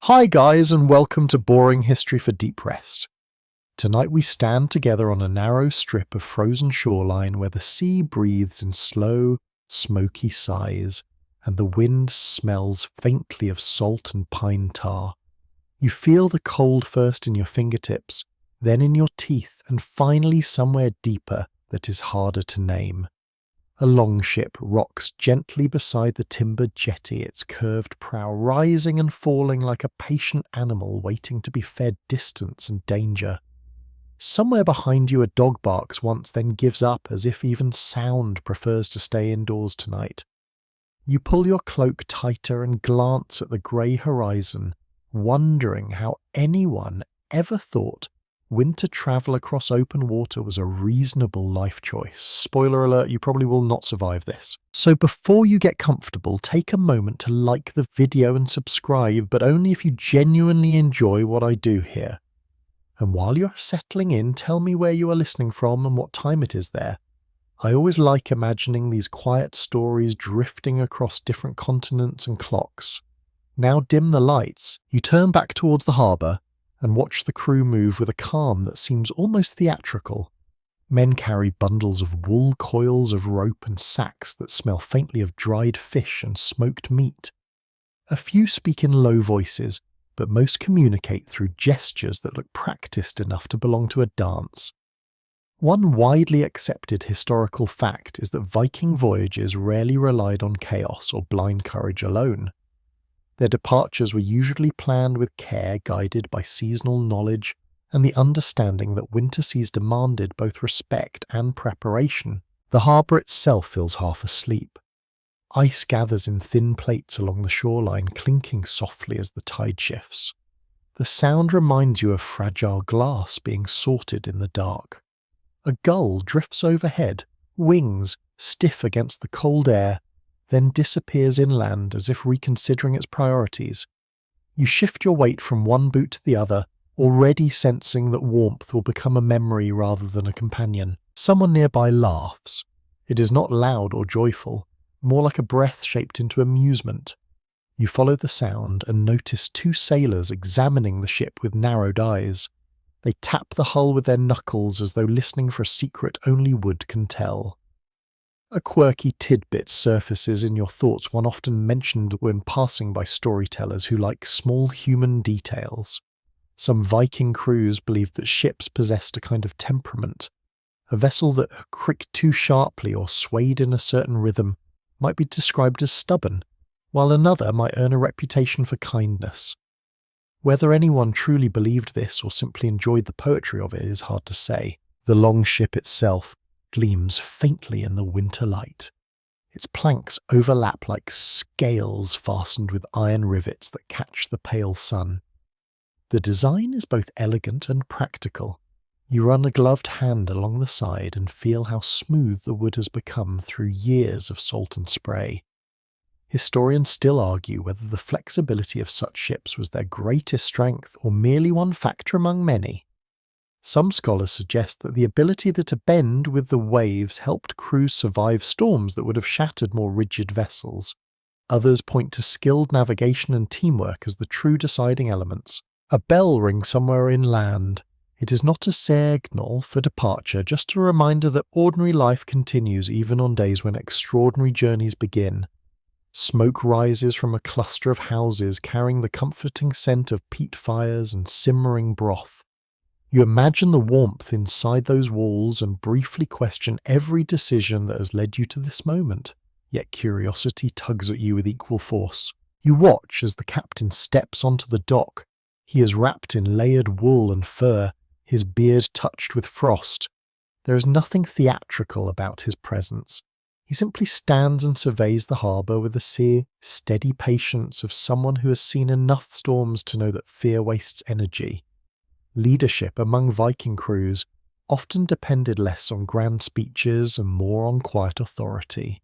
Hi guys, and welcome to Boring History for Deep Rest. Tonight we stand together on a narrow strip of frozen shoreline where the sea breathes in slow, smoky sighs, and the wind smells faintly of salt and pine tar. You feel the cold first in your fingertips, then in your teeth, and finally somewhere deeper that is harder to name. A longship rocks gently beside the timbered jetty, its curved prow rising and falling like a patient animal waiting to be fed distance and danger. Somewhere behind you a dog barks once, then gives up as if even sound prefers to stay indoors tonight. You pull your cloak tighter and glance at the grey horizon, wondering how anyone ever thought winter travel across open water was a reasonable life choice. Spoiler alert, you probably will not survive this. So before you get comfortable, take a moment to like the video and subscribe, but only if you genuinely enjoy what I do here. And while you're settling in, tell me where you are listening from and what time it is there. I always like imagining these quiet stories drifting across different continents and clocks. Now dim the lights, you turn back towards the harbour, and watch the crew move with a calm that seems almost theatrical. Men carry bundles of wool, coils of rope, and sacks that smell faintly of dried fish and smoked meat. A few speak in low voices, but most communicate through gestures that look practiced enough to belong to a dance. One widely accepted historical fact is that Viking voyages rarely relied on chaos or blind courage alone. Their departures were usually planned with care, guided by seasonal knowledge and the understanding that winter seas demanded both respect and preparation. The harbour itself feels half asleep. Ice gathers in thin plates along the shoreline, clinking softly as the tide shifts. The sound reminds you of fragile glass being sorted in the dark. A gull drifts overhead, wings stiff against the cold air, then disappears inland as if reconsidering its priorities. You shift your weight from one boot to the other, already sensing that warmth will become a memory rather than a companion. Someone nearby laughs. It is not loud or joyful, more like a breath shaped into amusement. You follow the sound and notice two sailors examining the ship with narrowed eyes. They tap the hull with their knuckles as though listening for a secret only wood can tell. A quirky tidbit surfaces in your thoughts, one often mentioned when passing by storytellers who like small human details. Some Viking crews believed that ships possessed a kind of temperament. A vessel that creaked too sharply or swayed in a certain rhythm might be described as stubborn, while another might earn a reputation for kindness. Whether anyone truly believed this or simply enjoyed the poetry of it is hard to say. The longship itself gleams faintly in the winter light. Its planks overlap like scales fastened with iron rivets that catch the pale sun. The design is both elegant and practical. You run a gloved hand along the side and feel how smooth the wood has become through years of salt and spray. Historians still argue whether the flexibility of such ships was their greatest strength or merely one factor among many. Some scholars suggest that the ability to bend with the waves helped crews survive storms that would have shattered more rigid vessels. Others point to skilled navigation and teamwork as the true deciding elements. A bell rings somewhere inland. It is not a signal for departure, just a reminder that ordinary life continues even on days when extraordinary journeys begin. Smoke rises from a cluster of houses carrying the comforting scent of peat fires and simmering broth. You imagine the warmth inside those walls and briefly question every decision that has led you to this moment, yet curiosity tugs at you with equal force. You watch as the captain steps onto the dock. He is wrapped in layered wool and fur, his beard touched with frost. There is nothing theatrical about his presence. He simply stands and surveys the harbour with the steady patience of someone who has seen enough storms to know that fear wastes energy. Leadership among Viking crews often depended less on grand speeches and more on quiet authority.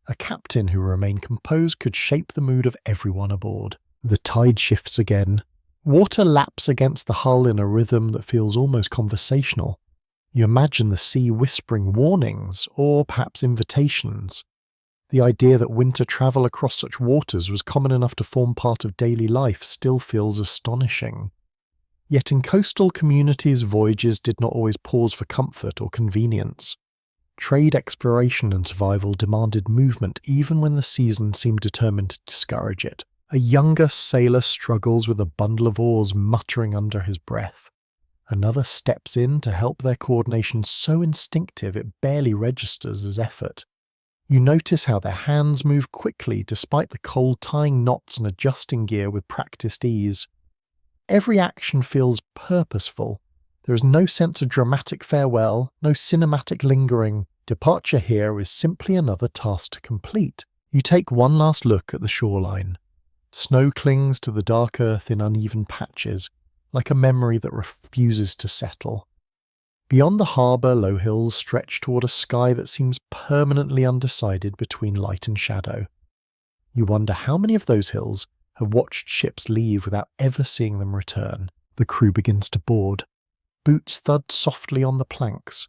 A captain who remained composed could shape the mood of everyone aboard. The tide shifts again. Water laps against the hull in a rhythm that feels almost conversational. You imagine the sea whispering warnings, or perhaps invitations. The idea that winter travel across such waters was common enough to form part of daily life still feels astonishing. Yet in coastal communities, voyages did not always pause for comfort or convenience. Trade, exploration, and survival demanded movement even when the season seemed determined to discourage it. A younger sailor struggles with a bundle of oars, muttering under his breath. Another steps in to help, their coordination so instinctive it barely registers as effort. You notice how their hands move quickly despite the cold, tying knots and adjusting gear with practiced ease. Every action feels purposeful. There is no sense of dramatic farewell, no cinematic lingering. Departure here is simply another task to complete. You take one last look at the shoreline. Snow clings to the dark earth in uneven patches, like a memory that refuses to settle. Beyond the harbour, low hills stretch toward a sky that seems permanently undecided between light and shadow. You wonder how many of those hills have watched ships leave without ever seeing them return. The crew begins to board. Boots thud softly on the planks.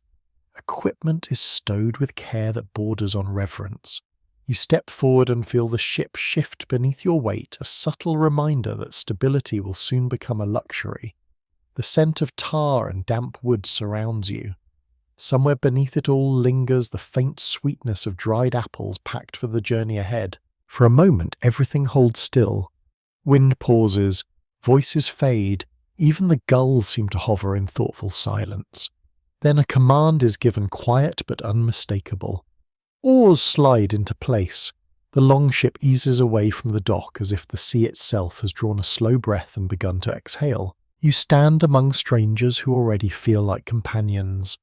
Equipment is stowed with care that borders on reverence. You step forward and feel the ship shift beneath your weight, a subtle reminder that stability will soon become a luxury. The scent of tar and damp wood surrounds you. Somewhere beneath it all lingers the faint sweetness of dried apples packed for the journey ahead. For a moment, everything holds still. Wind pauses, voices fade, even the gulls seem to hover in thoughtful silence. Then a command is given, quiet but unmistakable. Oars slide into place. The longship eases away from the dock as if the sea itself has drawn a slow breath and begun to exhale. You stand among strangers who already feel like companions.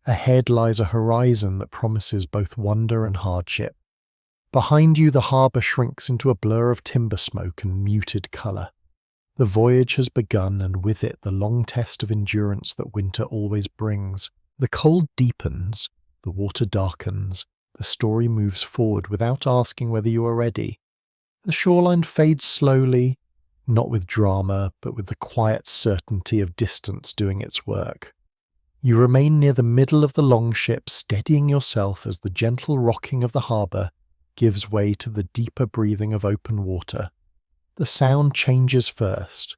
Ahead lies a horizon that promises both wonder and hardship. Behind you, the harbour shrinks into a blur of timber smoke and muted colour. The voyage has begun, and with it the long test of endurance that winter always brings. The cold deepens, the water darkens, the story moves forward without asking whether you are ready. The shoreline fades slowly, not with drama, but with the quiet certainty of distance doing its work. You remain near the middle of the longship, steadying yourself as the gentle rocking of the harbour gives way to the deeper breathing of open water. The sound changes first.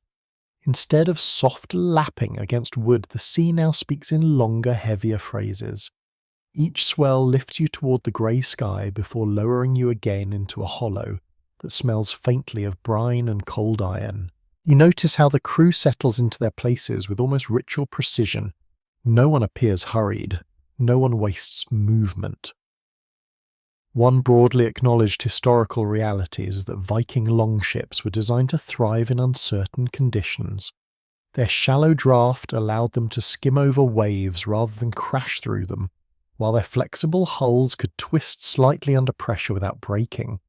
Instead of soft lapping against wood, the sea now speaks in longer, heavier phrases. Each swell lifts you toward the grey sky before lowering you again into a hollow that smells faintly of brine and cold iron. You notice how the crew settles into their places with almost ritual precision. No one appears hurried. No one wastes movement. One broadly acknowledged historical reality is that Viking longships were designed to thrive in uncertain conditions. Their shallow draft allowed them to skim over waves rather than crash through them, while their flexible hulls could twist slightly under pressure without breaking.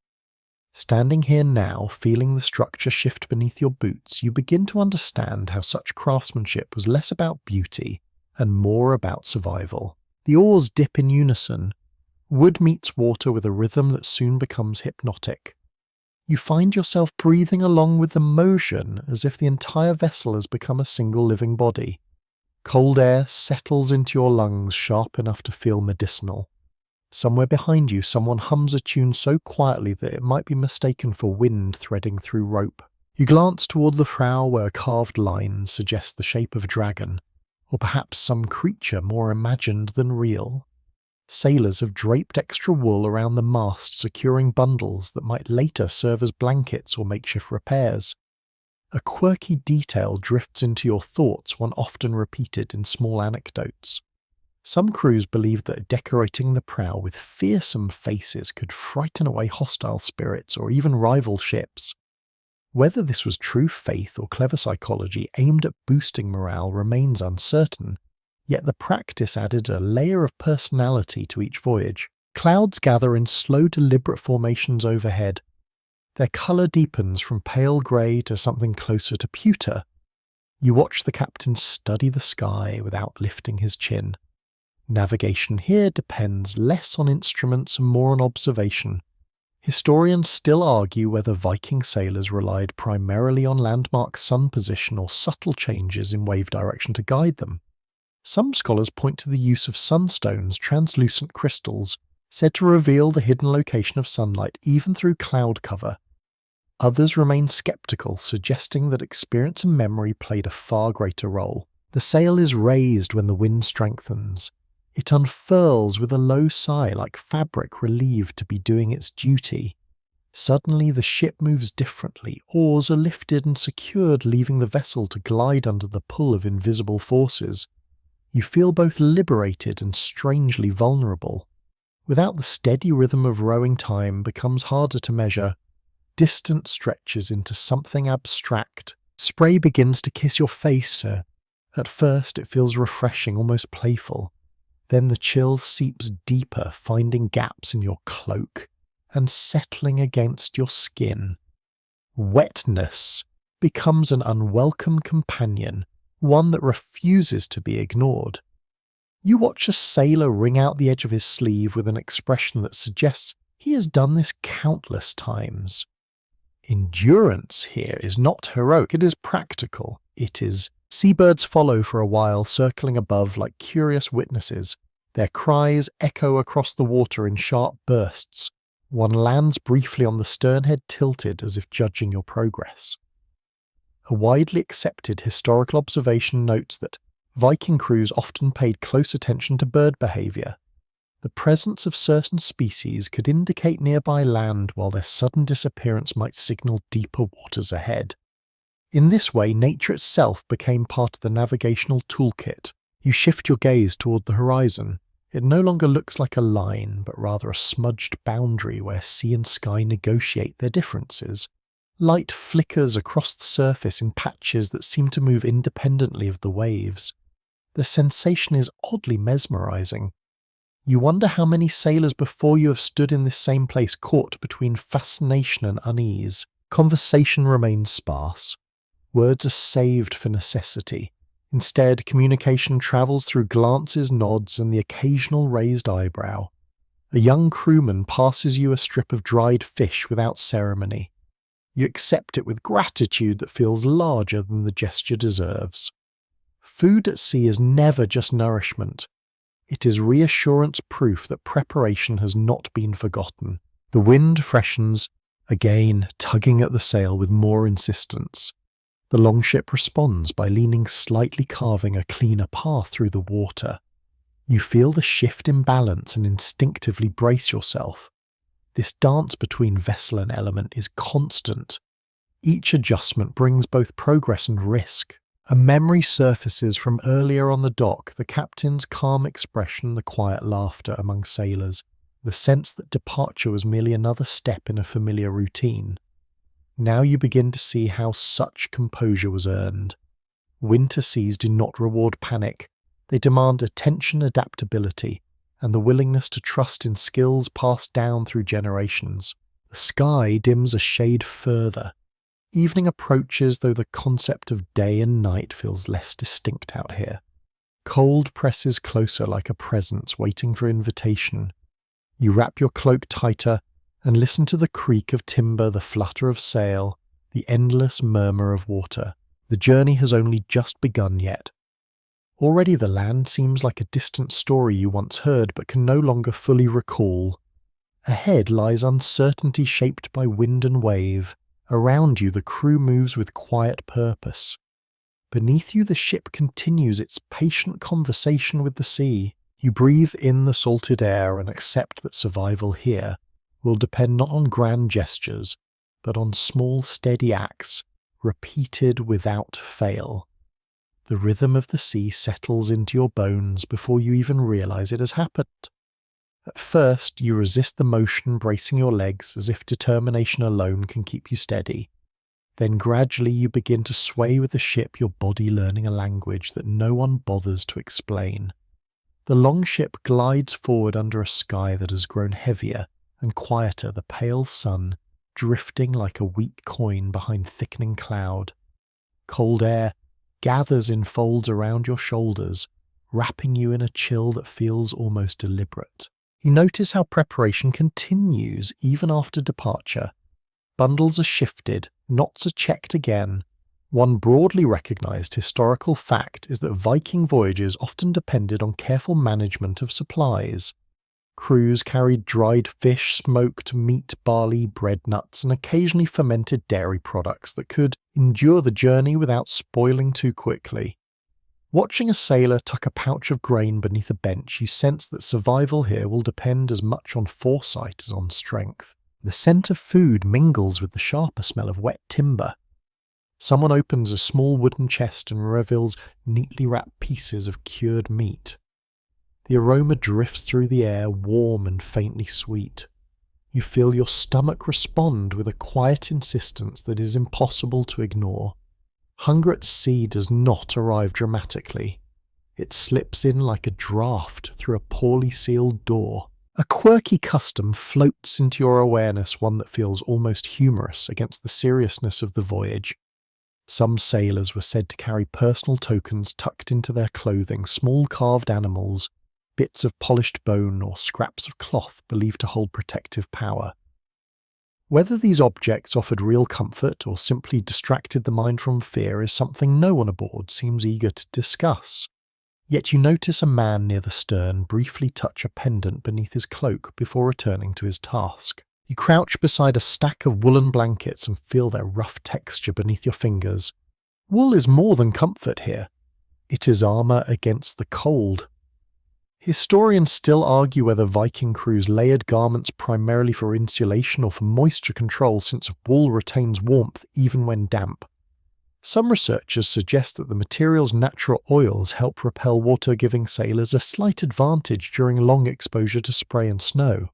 Standing here now, feeling the structure shift beneath your boots, you begin to understand how such craftsmanship was less about beauty and more about survival. The oars dip in unison. Wood meets water with a rhythm that soon becomes hypnotic. You find yourself breathing along with the motion as if the entire vessel has become a single living body. Cold air settles into your lungs, sharp enough to feel medicinal. Somewhere behind you, someone hums a tune so quietly that it might be mistaken for wind threading through rope. You glance toward the prow where carved lines suggest the shape of a dragon, or perhaps some creature more imagined than real. Sailors have draped extra wool around the mast, securing bundles that might later serve as blankets or makeshift repairs. A quirky detail drifts into your thoughts, one often repeated in small anecdotes. Some crews believed that decorating the prow with fearsome faces could frighten away hostile spirits or even rival ships. Whether this was true faith or clever psychology aimed at boosting morale remains uncertain. Yet the practice added a layer of personality to each voyage. Clouds gather in slow, deliberate formations overhead. Their colour deepens from pale grey to something closer to pewter. You watch the captain study the sky without lifting his chin. Navigation here depends less on instruments and more on observation. Historians still argue whether Viking sailors relied primarily on landmark sun position or subtle changes in wave direction to guide them. Some scholars point to the use of sunstones, translucent crystals, said to reveal the hidden location of sunlight even through cloud cover. Others remain skeptical, suggesting that experience and memory played a far greater role. The sail is raised when the wind strengthens. It unfurls with a low sigh, like fabric relieved to be doing its duty. Suddenly the ship moves differently. Oars are lifted and secured, leaving the vessel to glide under the pull of invisible forces. You feel both liberated and strangely vulnerable. Without the steady rhythm of rowing, time becomes harder to measure. Distance stretches into something abstract. Spray begins to kiss your face, sir. At first it feels refreshing, almost playful. Then the chill seeps deeper, finding gaps in your cloak and settling against your skin. Wetness becomes an unwelcome companion, one that refuses to be ignored. You watch a sailor wring out the edge of his sleeve with an expression that suggests he has done this countless times. Endurance here is not heroic, it is practical. It is. Seabirds follow for a while, circling above like curious witnesses. Their cries echo across the water in sharp bursts. One lands briefly on the sternhead, tilted as if judging your progress. A widely accepted historical observation notes that Viking crews often paid close attention to bird behaviour. The presence of certain species could indicate nearby land, while their sudden disappearance might signal deeper waters ahead. In this way, nature itself became part of the navigational toolkit. You shift your gaze toward the horizon. It no longer looks like a line, but rather a smudged boundary where sea and sky negotiate their differences. Light flickers across the surface in patches that seem to move independently of the waves. The sensation is oddly mesmerizing. You wonder how many sailors before you have stood in this same place, caught between fascination and unease. Conversation remains sparse. Words are saved for necessity. Instead, communication travels through glances, nods, and the occasional raised eyebrow. A young crewman passes you a strip of dried fish without ceremony. You accept it with gratitude that feels larger than the gesture deserves. Food at sea is never just nourishment. It is reassurance, proof that preparation has not been forgotten. The wind freshens, again tugging at the sail with more insistence. The longship responds by leaning slightly, carving a cleaner path through the water. You feel the shift in balance and instinctively brace yourself. This dance between vessel and element is constant. Each adjustment brings both progress and risk. A memory surfaces from earlier on the dock, the captain's calm expression, the quiet laughter among sailors, the sense that departure was merely another step in a familiar routine. Now you begin to see how such composure was earned. Winter seas do not reward panic. They demand attention, adaptability, and the willingness to trust in skills passed down through generations. The sky dims a shade further. Evening approaches, though the concept of day and night feels less distinct out here. Cold presses closer like a presence waiting for invitation. You wrap your cloak tighter and listen to the creak of timber, the flutter of sail, the endless murmur of water. The journey has only just begun yet. Already the land seems like a distant story you once heard but can no longer fully recall. Ahead lies uncertainty shaped by wind and wave. Around you the crew moves with quiet purpose. Beneath you the ship continues its patient conversation with the sea. You breathe in the salted air and accept that survival here will depend not on grand gestures, but on small steady acts, repeated without fail. The rhythm of the sea settles into your bones before you even realize it has happened. At first, you resist the motion, bracing your legs as if determination alone can keep you steady. Then gradually you begin to sway with the ship, your body learning a language that no one bothers to explain. The longship glides forward under a sky that has grown heavier and quieter, the pale sun drifting like a weak coin behind thickening cloud. Cold air gathers in folds around your shoulders, wrapping you in a chill that feels almost deliberate. You notice how preparation continues even after departure. Bundles are shifted, knots are checked again. One broadly recognized historical fact is that Viking voyages often depended on careful management of supplies. Crews carried dried fish, smoked meat, barley, bread, nuts, and occasionally fermented dairy products that could endure the journey without spoiling too quickly. Watching a sailor tuck a pouch of grain beneath a bench, you sense that survival here will depend as much on foresight as on strength. The scent of food mingles with the sharper smell of wet timber. Someone opens a small wooden chest and reveals neatly wrapped pieces of cured meat. The aroma drifts through the air, warm and faintly sweet. You feel your stomach respond with a quiet insistence that is impossible to ignore. Hunger at sea does not arrive dramatically. It slips in like a draft through a poorly sealed door. A quirky custom floats into your awareness, one that feels almost humorous against the seriousness of the voyage. Some sailors were said to carry personal tokens tucked into their clothing, small carved animals, bits of polished bone, or scraps of cloth believed to hold protective power. Whether these objects offered real comfort or simply distracted the mind from fear is something no one aboard seems eager to discuss. Yet you notice a man near the stern briefly touch a pendant beneath his cloak before returning to his task. You crouch beside a stack of woolen blankets and feel their rough texture beneath your fingers. Wool is more than comfort here. It is armor against the cold. Historians still argue whether Viking crews layered garments primarily for insulation or for moisture control, since wool retains warmth even when damp. Some researchers suggest that the material's natural oils help repel water, giving sailors a slight advantage during long exposure to spray and snow.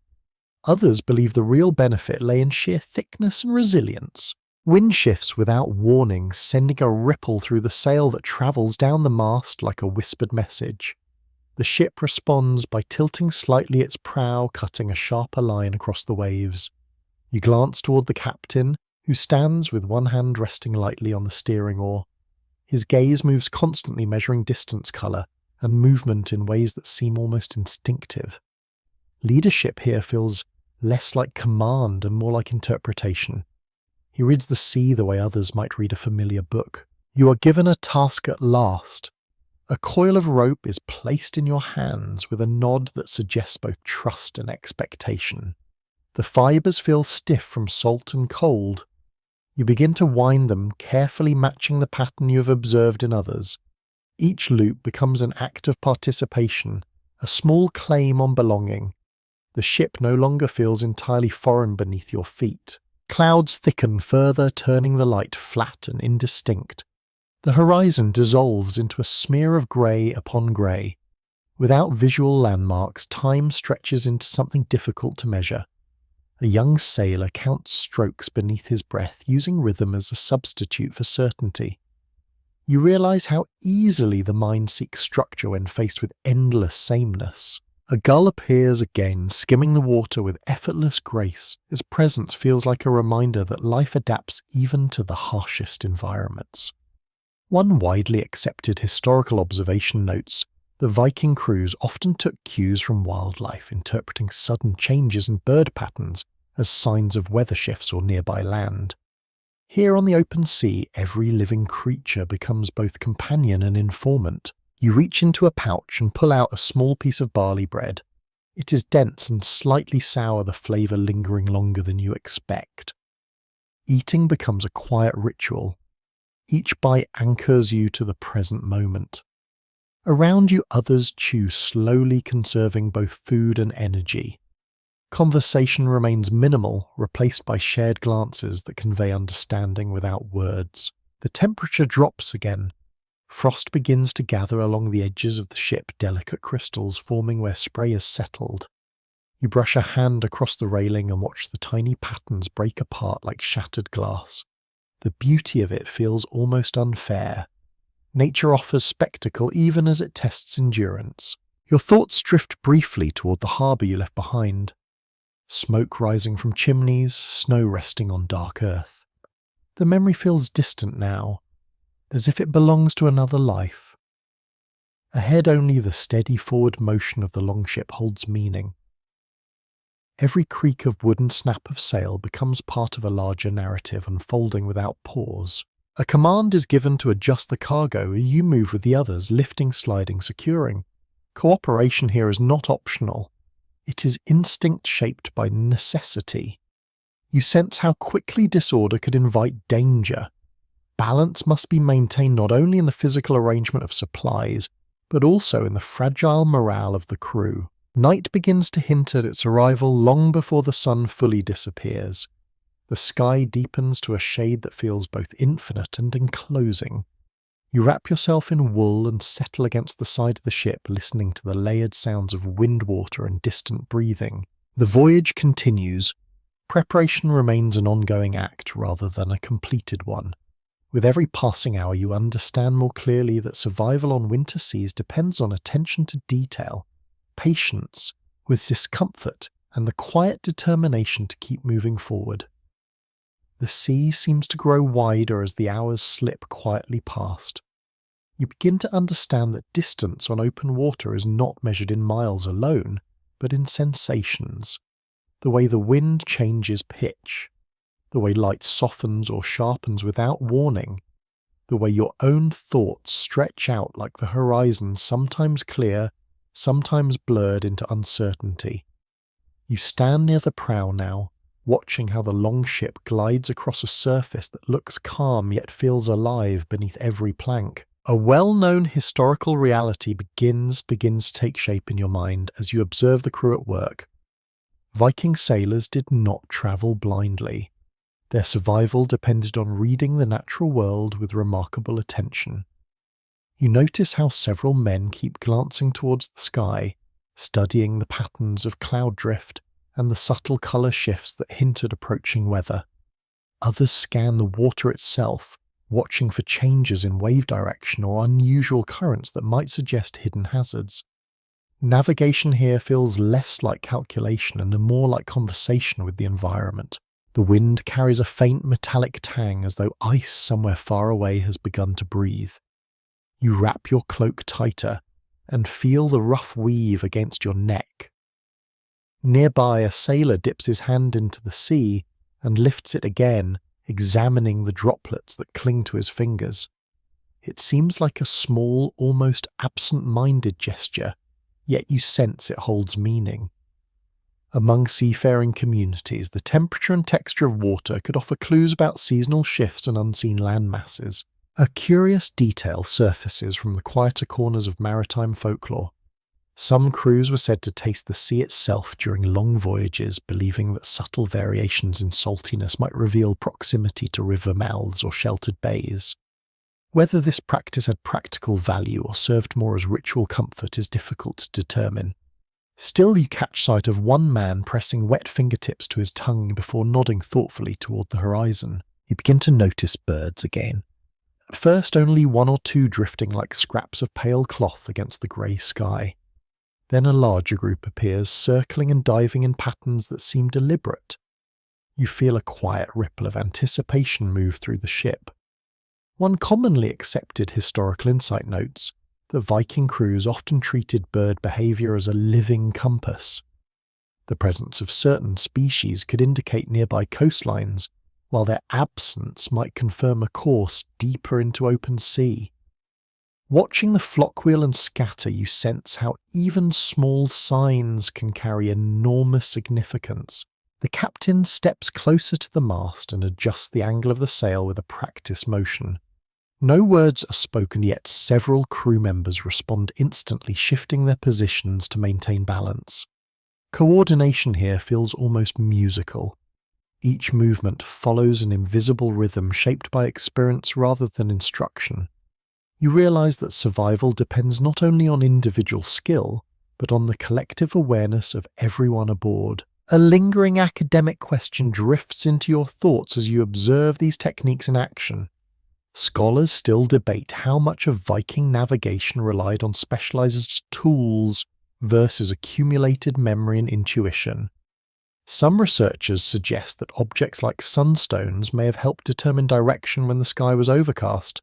Others believe the real benefit lay in sheer thickness and resilience. Wind shifts without warning, sending a ripple through the sail that travels down the mast like a whispered message. The ship responds by tilting slightly its prow, cutting a sharper line across the waves. You glance toward the captain, who stands with one hand resting lightly on the steering oar. His gaze moves constantly, measuring distance, colour, and movement in ways that seem almost instinctive. Leadership here feels less like command and more like interpretation. He reads the sea the way others might read a familiar book. You are given a task at last. A coil of rope is placed in your hands with a nod that suggests both trust and expectation. The fibres feel stiff from salt and cold. You begin to wind them, carefully matching the pattern you have observed in others. Each loop becomes an act of participation, a small claim on belonging. The ship no longer feels entirely foreign beneath your feet. Clouds thicken further, turning the light flat and indistinct. The horizon dissolves into a smear of grey upon grey. Without visual landmarks, time stretches into something difficult to measure. A young sailor counts strokes beneath his breath, using rhythm as a substitute for certainty. You realise how easily the mind seeks structure when faced with endless sameness. A gull appears again, skimming the water with effortless grace. Its presence feels like a reminder that life adapts even to the harshest environments. One widely accepted historical observation notes, the Viking crews often took cues from wildlife, interpreting sudden changes in bird patterns as signs of weather shifts or nearby land. Here on the open sea, every living creature becomes both companion and informant. You reach into a pouch and pull out a small piece of barley bread. It is dense and slightly sour, the flavour lingering longer than you expect. Eating becomes a quiet ritual. Each bite anchors you to the present moment. Around you, others chew slowly, conserving both food and energy. Conversation remains minimal, replaced by shared glances that convey understanding without words. The temperature drops again. Frost begins to gather along the edges of the ship, delicate crystals forming where spray has settled. You brush a hand across the railing and watch the tiny patterns break apart like shattered glass. The beauty of it feels almost unfair. Nature offers spectacle even as it tests endurance. Your thoughts drift briefly toward the harbour you left behind. Smoke rising from chimneys, snow resting on dark earth. The memory feels distant now, as if it belongs to another life. Ahead only the steady forward motion of the longship holds meaning. Every creak of wood and snap of sail becomes part of a larger narrative, unfolding without pause. A command is given to adjust the cargo, and you move with the others, lifting, sliding, securing. Cooperation here is not optional. It is instinct shaped by necessity. You sense how quickly disorder could invite danger. Balance must be maintained not only in the physical arrangement of supplies, but also in the fragile morale of the crew. Night begins to hint at its arrival long before the sun fully disappears. The sky deepens to a shade that feels both infinite and enclosing. You wrap yourself in wool and settle against the side of the ship, listening to the layered sounds of wind, water, and distant breathing. The voyage continues. Preparation remains an ongoing act rather than a completed one. With every passing hour, you understand more clearly that survival on winter seas depends on attention to detail, patience with discomfort, and the quiet determination to keep moving forward. The sea seems to grow wider as the hours slip quietly past. You begin to understand that distance on open water is not measured in miles alone, but in sensations. The way the wind changes pitch, the way light softens or sharpens without warning, the way your own thoughts stretch out like the horizon, sometimes clear, sometimes blurred into uncertainty. You stand near the prow now, watching how the longship glides across a surface that looks calm yet feels alive beneath every plank. A well-known historical reality begins to take shape in your mind as you observe the crew at work. Viking sailors did not travel blindly. Their survival depended on reading the natural world with remarkable attention. You notice how several men keep glancing towards the sky, studying the patterns of cloud drift and the subtle colour shifts that hint at approaching weather. Others scan the water itself, watching for changes in wave direction or unusual currents that might suggest hidden hazards. Navigation here feels less like calculation and more like conversation with the environment. The wind carries a faint metallic tang as though ice somewhere far away has begun to breathe. You wrap your cloak tighter and feel the rough weave against your neck. Nearby, a sailor dips his hand into the sea and lifts it again, examining the droplets that cling to his fingers. It seems like a small, almost absent-minded gesture, yet you sense it holds meaning. Among seafaring communities, the temperature and texture of water could offer clues about seasonal shifts and unseen land masses. A curious detail surfaces from the quieter corners of maritime folklore. Some crews were said to taste the sea itself during long voyages, believing that subtle variations in saltiness might reveal proximity to river mouths or sheltered bays. Whether this practice had practical value or served more as ritual comfort is difficult to determine. Still, you catch sight of one man pressing wet fingertips to his tongue before nodding thoughtfully toward the horizon. You begin to notice birds again. At first, only one or two drifting like scraps of pale cloth against the grey sky. Then a larger group appears, circling and diving in patterns that seem deliberate. You feel a quiet ripple of anticipation move through the ship. One commonly accepted historical insight notes that Viking crews often treated bird behaviour as a living compass. The presence of certain species could indicate nearby coastlines, while their absence might confirm a course deeper into open sea. Watching the flock wheel and scatter, you sense how even small signs can carry enormous significance. The captain steps closer to the mast and adjusts the angle of the sail with a practiced motion. No words are spoken, yet several crew members respond instantly, shifting their positions to maintain balance. Coordination here feels almost musical. Each movement follows an invisible rhythm shaped by experience rather than instruction. You realize that survival depends not only on individual skill, but on the collective awareness of everyone aboard. A lingering academic question drifts into your thoughts as you observe these techniques in action. Scholars still debate how much of Viking navigation relied on specialized tools versus accumulated memory and intuition. Some researchers suggest that objects like sunstones may have helped determine direction when the sky was overcast.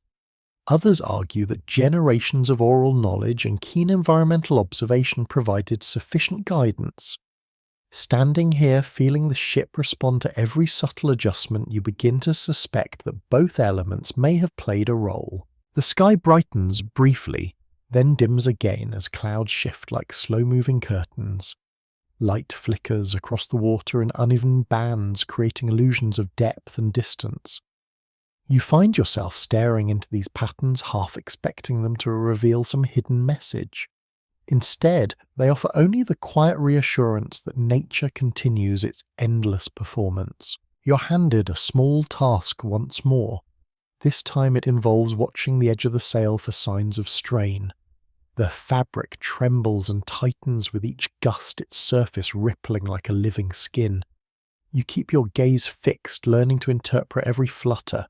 Others argue that generations of oral knowledge and keen environmental observation provided sufficient guidance. Standing here, feeling the ship respond to every subtle adjustment, you begin to suspect that both elements may have played a role. The sky brightens briefly, then dims again as clouds shift like slow-moving curtains. Light flickers across the water in uneven bands, creating illusions of depth and distance. You find yourself staring into these patterns, half expecting them to reveal some hidden message. Instead, they offer only the quiet reassurance that nature continues its endless performance. You're handed a small task once more. This time it involves watching the edge of the sail for signs of strain. The fabric trembles and tightens with each gust, its surface rippling like a living skin. You keep your gaze fixed, learning to interpret every flutter.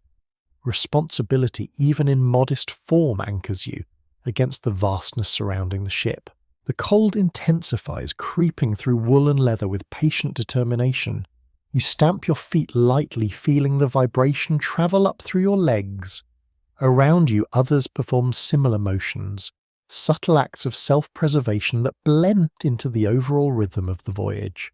Responsibility, even in modest form, anchors you against the vastness surrounding the ship. The cold intensifies, creeping through wool and leather with patient determination. You stamp your feet lightly, feeling the vibration travel up through your legs. Around you, others perform similar motions, subtle acts of self-preservation that blend into the overall rhythm of the voyage.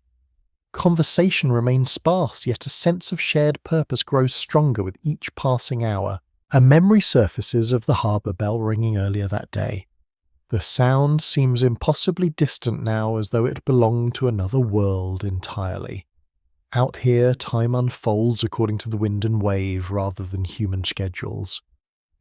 Conversation remains sparse, yet a sense of shared purpose grows stronger with each passing hour. A memory surfaces of the harbour bell ringing earlier that day. The sound seems impossibly distant now, as though it belonged to another world entirely. Out here, time unfolds according to the wind and wave rather than human schedules.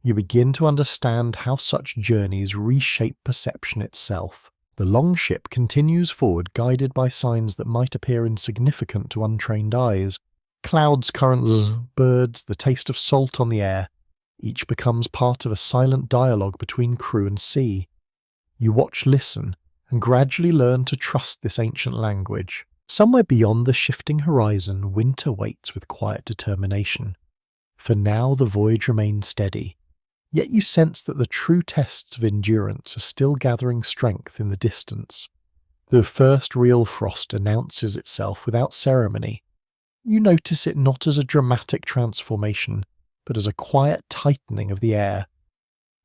You begin to understand how such journeys reshape perception itself. The longship continues forward, guided by signs that might appear insignificant to untrained eyes. Clouds, currents, birds, the taste of salt on the air. Each becomes part of a silent dialogue between crew and sea. You watch, listen, and gradually learn to trust this ancient language. Somewhere beyond the shifting horizon, winter waits with quiet determination. For now, the voyage remains steady. Yet you sense that the true tests of endurance are still gathering strength in the distance. The first real frost announces itself without ceremony. You notice it not as a dramatic transformation, but as a quiet tightening of the air.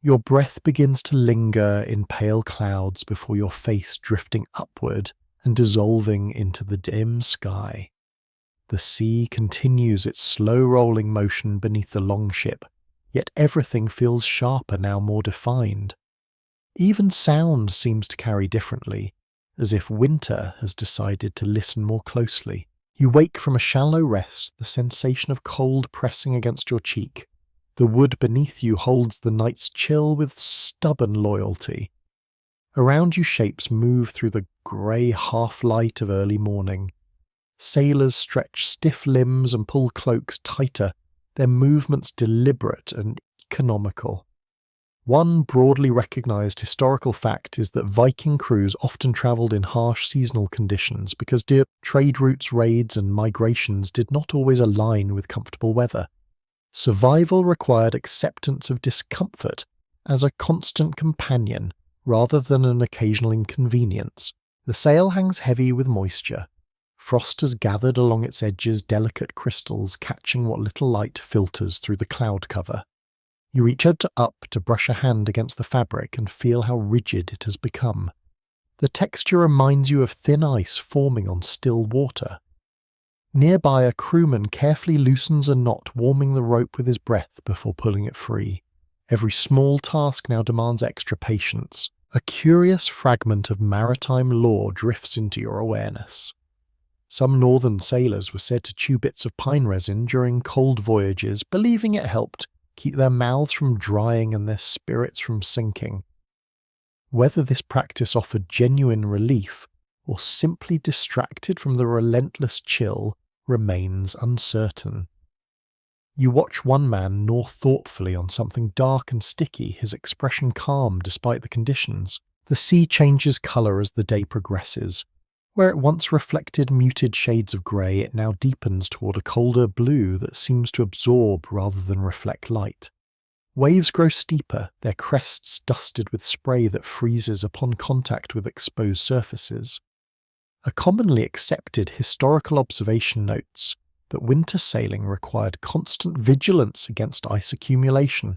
Your breath begins to linger in pale clouds before your face drifting upward and dissolving into the dim sky. The sea continues its slow rolling motion beneath the longship, yet everything feels sharper, now more defined. Even sound seems to carry differently, as if winter has decided to listen more closely. You wake from a shallow rest, the sensation of cold pressing against your cheek. The wood beneath you holds the night's chill with stubborn loyalty. Around you, shapes move through the grey half-light of early morning. Sailors stretch stiff limbs and pull cloaks tighter, their movements deliberate and economical. One broadly recognised historical fact is that Viking crews often travelled in harsh seasonal conditions because trade routes, raids and migrations did not always align with comfortable weather. Survival required acceptance of discomfort as a constant companion rather than an occasional inconvenience. The sail hangs heavy with moisture. Frost has gathered along its edges delicate crystals, catching what little light filters through the cloud cover. You reach up to brush a hand against the fabric and feel how rigid it has become. The texture reminds you of thin ice forming on still water. Nearby, a crewman carefully loosens a knot, warming the rope with his breath before pulling it free. Every small task now demands extra patience. A curious fragment of maritime lore drifts into your awareness. Some northern sailors were said to chew bits of pine resin during cold voyages, believing it helped keep their mouths from drying and their spirits from sinking. Whether this practice offered genuine relief or simply distracted from the relentless chill remains uncertain. You watch one man gnaw thoughtfully on something dark and sticky, his expression calm despite the conditions. The sea changes colour as the day progresses. Where it once reflected muted shades of grey, it now deepens toward a colder blue that seems to absorb rather than reflect light. Waves grow steeper, their crests dusted with spray that freezes upon contact with exposed surfaces. A commonly accepted historical observation notes that winter sailing required constant vigilance against ice accumulation.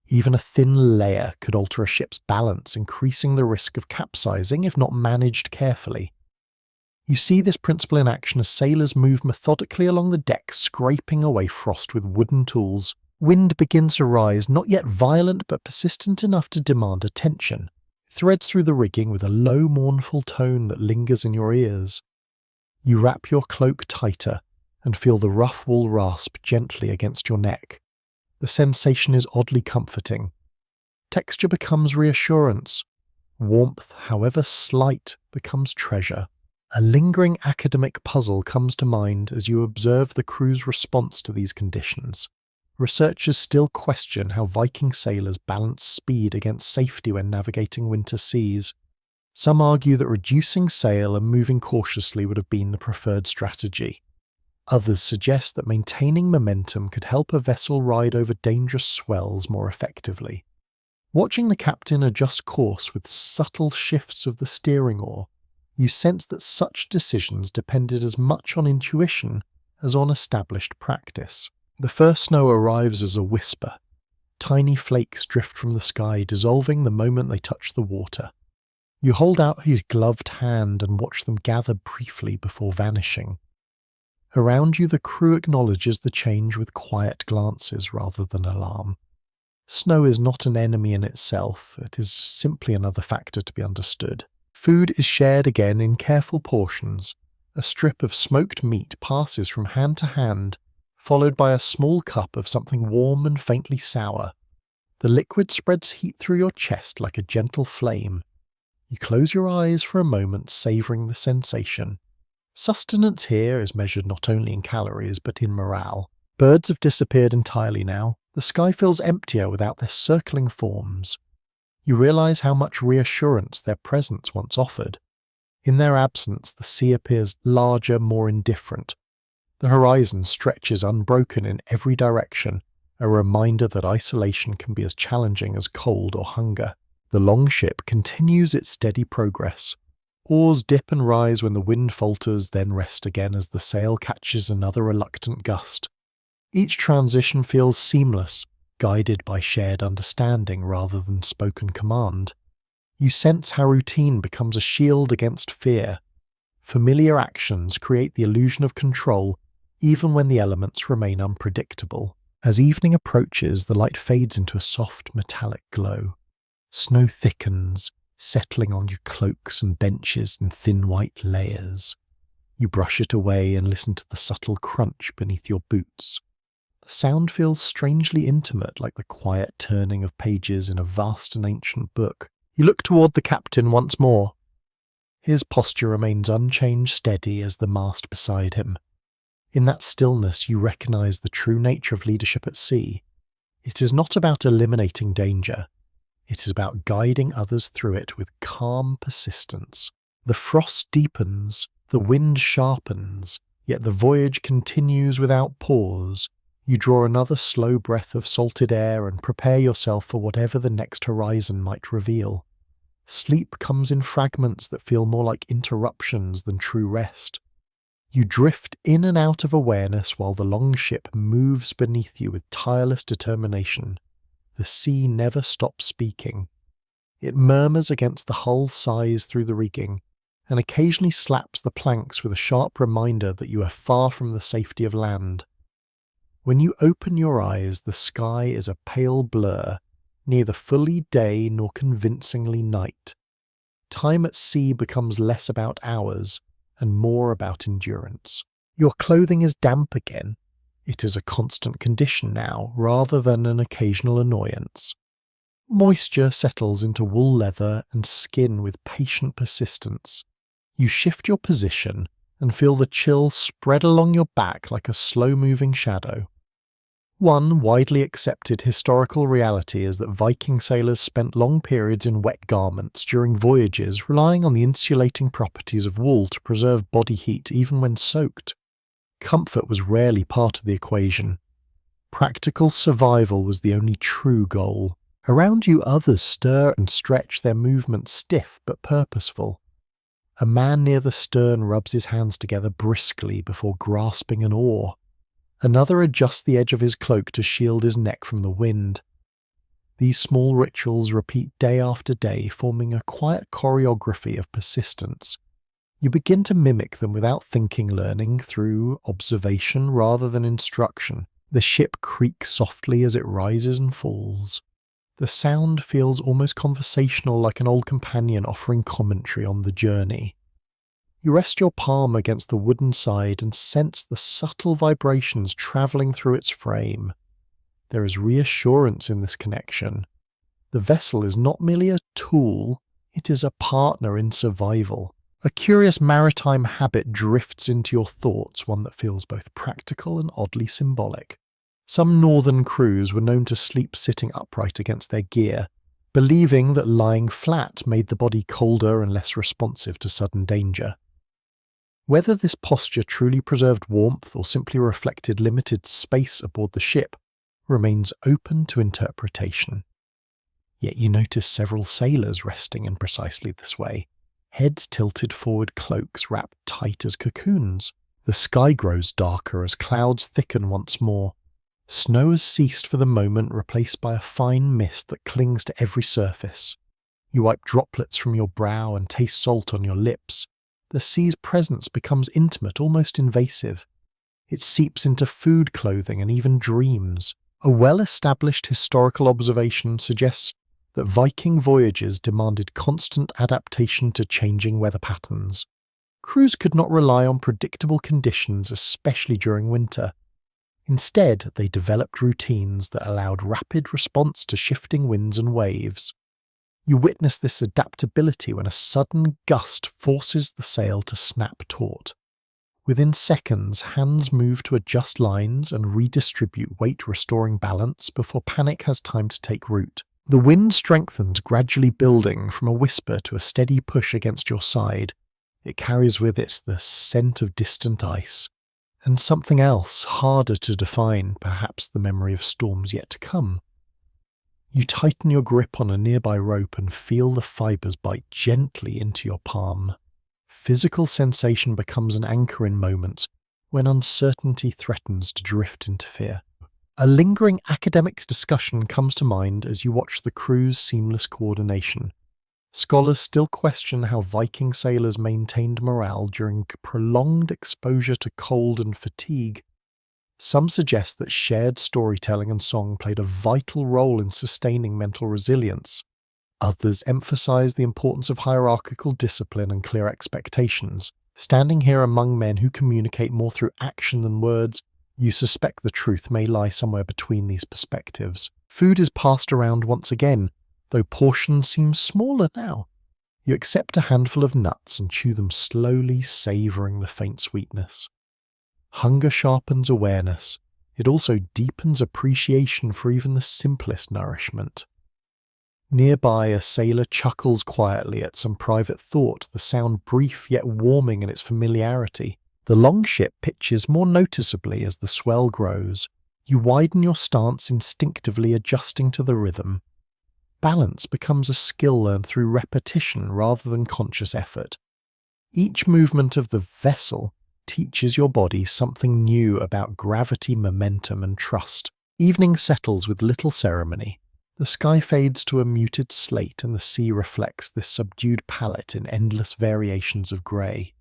Even a thin layer could alter a ship's balance, increasing the risk of capsizing if not managed carefully. You see this principle in action as sailors move methodically along the deck, scraping away frost with wooden tools. Wind begins to rise, not yet violent but persistent enough to demand attention. threads through the rigging with a low, mournful tone that lingers in your ears. You wrap your cloak tighter and feel the rough wool rasp gently against your neck. The sensation is oddly comforting. Texture becomes reassurance. Warmth, however slight, becomes treasure. A lingering academic puzzle comes to mind as you observe the crew's response to these conditions. Researchers still question how Viking sailors balance speed against safety when navigating winter seas. Some argue that reducing sail and moving cautiously would have been the preferred strategy. Others suggest that maintaining momentum could help a vessel ride over dangerous swells more effectively. Watching the captain adjust course with subtle shifts of the steering oar, you sense that such decisions depended as much on intuition as on established practice. The first snow arrives as a whisper. Tiny flakes drift from the sky, dissolving the moment they touch the water. You hold out his gloved hand and watch them gather briefly before vanishing. Around you, the crew acknowledges the change with quiet glances rather than alarm. Snow is not an enemy in itself, it is simply another factor to be understood. Food is shared again in careful portions. A strip of smoked meat passes from hand to hand, followed by a small cup of something warm and faintly sour. The liquid spreads heat through your chest like a gentle flame. You close your eyes for a moment, savouring the sensation. Sustenance here is measured not only in calories but in morale. Birds have disappeared entirely now. The sky feels emptier without their circling forms. You realise how much reassurance their presence once offered. In their absence, the sea appears larger, more indifferent. The horizon stretches unbroken in every direction, a reminder that isolation can be as challenging as cold or hunger. The longship continues its steady progress. Oars dip and rise when the wind falters, then rest again as the sail catches another reluctant gust. Each transition feels seamless, guided by shared understanding rather than spoken command. You sense how routine becomes a shield against fear. Familiar actions create the illusion of control, even when the elements remain unpredictable. As evening approaches, the light fades into a soft metallic glow. Snow thickens, settling on your cloaks and benches in thin white layers. You brush it away and listen to the subtle crunch beneath your boots. The sound feels strangely intimate, like the quiet turning of pages in a vast and ancient book. You look toward the captain once more. His posture remains unchanged, steady as the mast beside him. In that stillness, you recognize the true nature of leadership at sea. It is not about eliminating danger. It is about guiding others through it with calm persistence. The frost deepens, the wind sharpens, yet the voyage continues without pause. You draw another slow breath of salted air and prepare yourself for whatever the next horizon might reveal. Sleep comes in fragments that feel more like interruptions than true rest. You drift in and out of awareness while the longship moves beneath you with tireless determination. The sea never stops speaking. It murmurs against the hull sighs through the rigging, and occasionally slaps the planks with a sharp reminder that you are far from the safety of land. When you open your eyes, the sky is a pale blur, neither fully day nor convincingly night. Time at sea becomes less about hours and more about endurance. Your clothing is damp again. It is a constant condition now, rather than an occasional annoyance. Moisture settles into wool leather and skin with patient persistence. You shift your position and feel the chill spread along your back like a slow-moving shadow. One widely accepted historical reality is that Viking sailors spent long periods in wet garments during voyages, relying on the insulating properties of wool to preserve body heat even when soaked. Comfort was rarely part of the equation. Practical survival was the only true goal. Around you, others stir and stretch, their movements stiff but purposeful. A man near the stern rubs his hands together briskly before grasping an oar. Another adjusts the edge of his cloak to shield his neck from the wind. These small rituals repeat day after day, forming a quiet choreography of persistence. You begin to mimic them without thinking, learning through observation rather than instruction. The ship creaks softly as it rises and falls. The sound feels almost conversational, like an old companion offering commentary on the journey. You rest your palm against the wooden side and sense the subtle vibrations travelling through its frame. There is reassurance in this connection. The vessel is not merely a tool, it is a partner in survival. A curious maritime habit drifts into your thoughts, one that feels both practical and oddly symbolic. Some northern crews were known to sleep sitting upright against their gear, believing that lying flat made the body colder and less responsive to sudden danger. Whether this posture truly preserved warmth or simply reflected limited space aboard the ship remains open to interpretation. Yet you notice several sailors resting in precisely this way, heads tilted forward, cloaks wrapped tight as cocoons. The sky grows darker as clouds thicken once more. Snow has ceased for the moment, replaced by a fine mist that clings to every surface. You wipe droplets from your brow and taste salt on your lips. The sea's presence becomes intimate, almost invasive. It seeps into food, clothing, and even dreams. A well-established historical observation suggests that Viking voyages demanded constant adaptation to changing weather patterns. Crews could not rely on predictable conditions, especially during winter. Instead, they developed routines that allowed rapid response to shifting winds and waves. You witness this adaptability when a sudden gust forces the sail to snap taut. Within seconds, hands move to adjust lines and redistribute weight, restoring balance before panic has time to take root. The wind strengthens, gradually building from a whisper to a steady push against your side. It carries with it the scent of distant ice, and something else, harder to define, perhaps the memory of storms yet to come. You tighten your grip on a nearby rope and feel the fibers bite gently into your palm. Physical sensation becomes an anchor in moments when uncertainty threatens to drift into fear. A lingering academic discussion comes to mind as you watch the crew's seamless coordination. Scholars still question how Viking sailors maintained morale during prolonged exposure to cold and fatigue. Some suggest that shared storytelling and song played a vital role in sustaining mental resilience. Others emphasize the importance of hierarchical discipline and clear expectations. Standing here among men who communicate more through action than words, you suspect the truth may lie somewhere between these perspectives. Food is passed around once again, though portions seem smaller now. You accept a handful of nuts and chew them slowly, savouring the faint sweetness. Hunger sharpens awareness. It also deepens appreciation for even the simplest nourishment. Nearby, a sailor chuckles quietly at some private thought, the sound brief yet warming in its familiarity. The longship pitches more noticeably as the swell grows. You widen your stance, instinctively adjusting to the rhythm. Balance becomes a skill learned through repetition rather than conscious effort. Each movement of the vessel teaches your body something new about gravity, momentum, and trust. Evening settles with little ceremony. The sky fades to a muted slate and the sea reflects this subdued palette in endless variations of grey.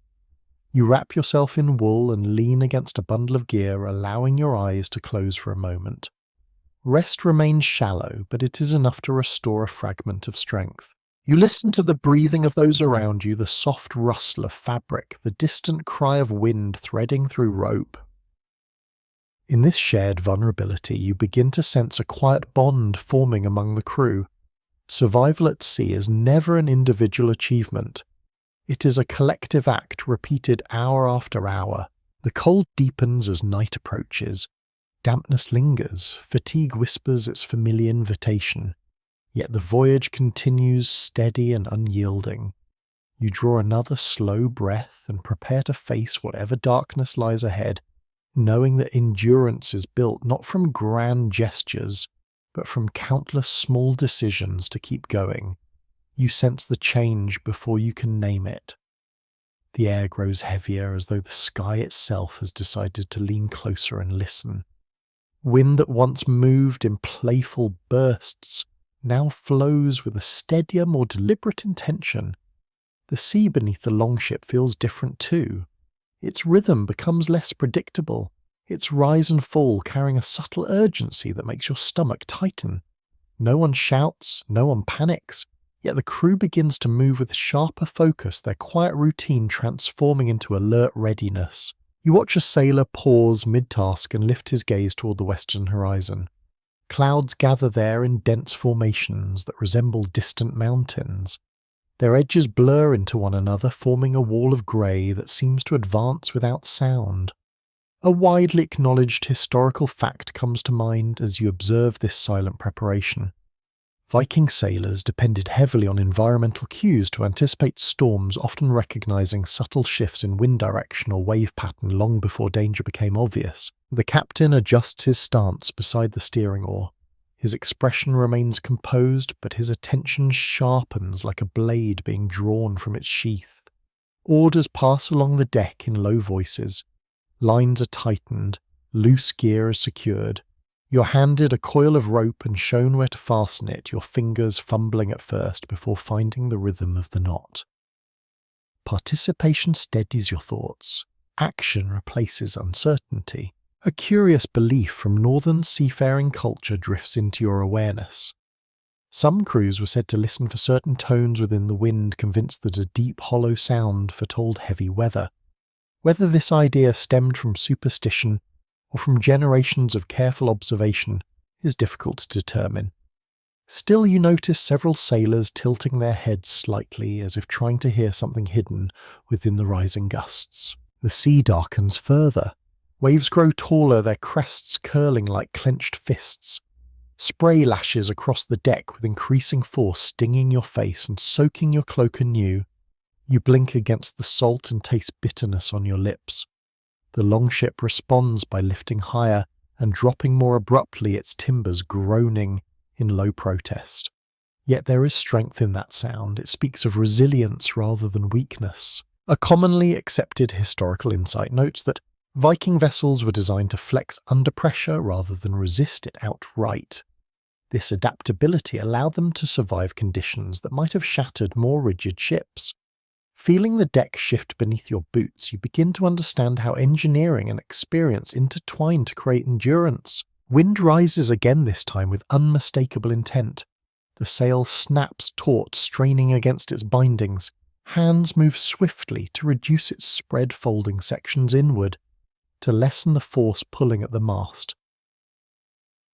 You wrap yourself in wool and lean against a bundle of gear, allowing your eyes to close for a moment. Rest remains shallow, but it is enough to restore a fragment of strength. You listen to the breathing of those around you, the soft rustle of fabric, the distant cry of wind threading through rope. In this shared vulnerability, you begin to sense a quiet bond forming among the crew. Survival at sea is never an individual achievement. It is a collective act repeated hour after hour. The cold deepens as night approaches. Dampness lingers, fatigue whispers its familiar invitation. Yet the voyage continues steady and unyielding. You draw another slow breath and prepare to face whatever darkness lies ahead, knowing that endurance is built not from grand gestures, but from countless small decisions to keep going. You sense the change before you can name it. The air grows heavier as though the sky itself has decided to lean closer and listen. Wind that once moved in playful bursts now flows with a steadier, more deliberate intention. The sea beneath the longship feels different too. Its rhythm becomes less predictable, its rise and fall carrying a subtle urgency that makes your stomach tighten. No one shouts, no one panics, yet the crew begins to move with sharper focus, their quiet routine transforming into alert readiness. You watch a sailor pause mid-task and lift his gaze toward the western horizon. Clouds gather there in dense formations that resemble distant mountains. Their edges blur into one another, forming a wall of grey that seems to advance without sound. A widely acknowledged historical fact comes to mind as you observe this silent preparation. Viking sailors depended heavily on environmental cues to anticipate storms, often recognizing subtle shifts in wind direction or wave pattern long before danger became obvious. The captain adjusts his stance beside the steering oar. His expression remains composed, but his attention sharpens like a blade being drawn from its sheath. Orders pass along the deck in low voices. Lines are tightened, loose gear is secured. You're handed a coil of rope and shown where to fasten it, your fingers fumbling at first before finding the rhythm of the knot. Participation steadies your thoughts. Action replaces uncertainty. A curious belief from northern seafaring culture drifts into your awareness. Some crews were said to listen for certain tones within the wind, convinced that a deep, hollow sound foretold heavy weather. Whether this idea stemmed from superstition or from generations of careful observation is difficult to determine. Still, you notice several sailors tilting their heads slightly as if trying to hear something hidden within the rising gusts. The sea darkens further. Waves grow taller, their crests curling like clenched fists. Spray lashes across the deck with increasing force, stinging your face and soaking your cloak anew. You blink against the salt and taste bitterness on your lips. The longship responds by lifting higher and dropping more abruptly, its timbers groaning in low protest. Yet there is strength in that sound. It speaks of resilience rather than weakness. A commonly accepted historical insight notes that Viking vessels were designed to flex under pressure rather than resist it outright. This adaptability allowed them to survive conditions that might have shattered more rigid ships. Feeling the deck shift beneath your boots, you begin to understand how engineering and experience intertwine to create endurance. Wind rises again, this time with unmistakable intent. The sail snaps taut, straining against its bindings. Hands move swiftly to reduce its spread, folding sections inward, to lessen the force pulling at the mast.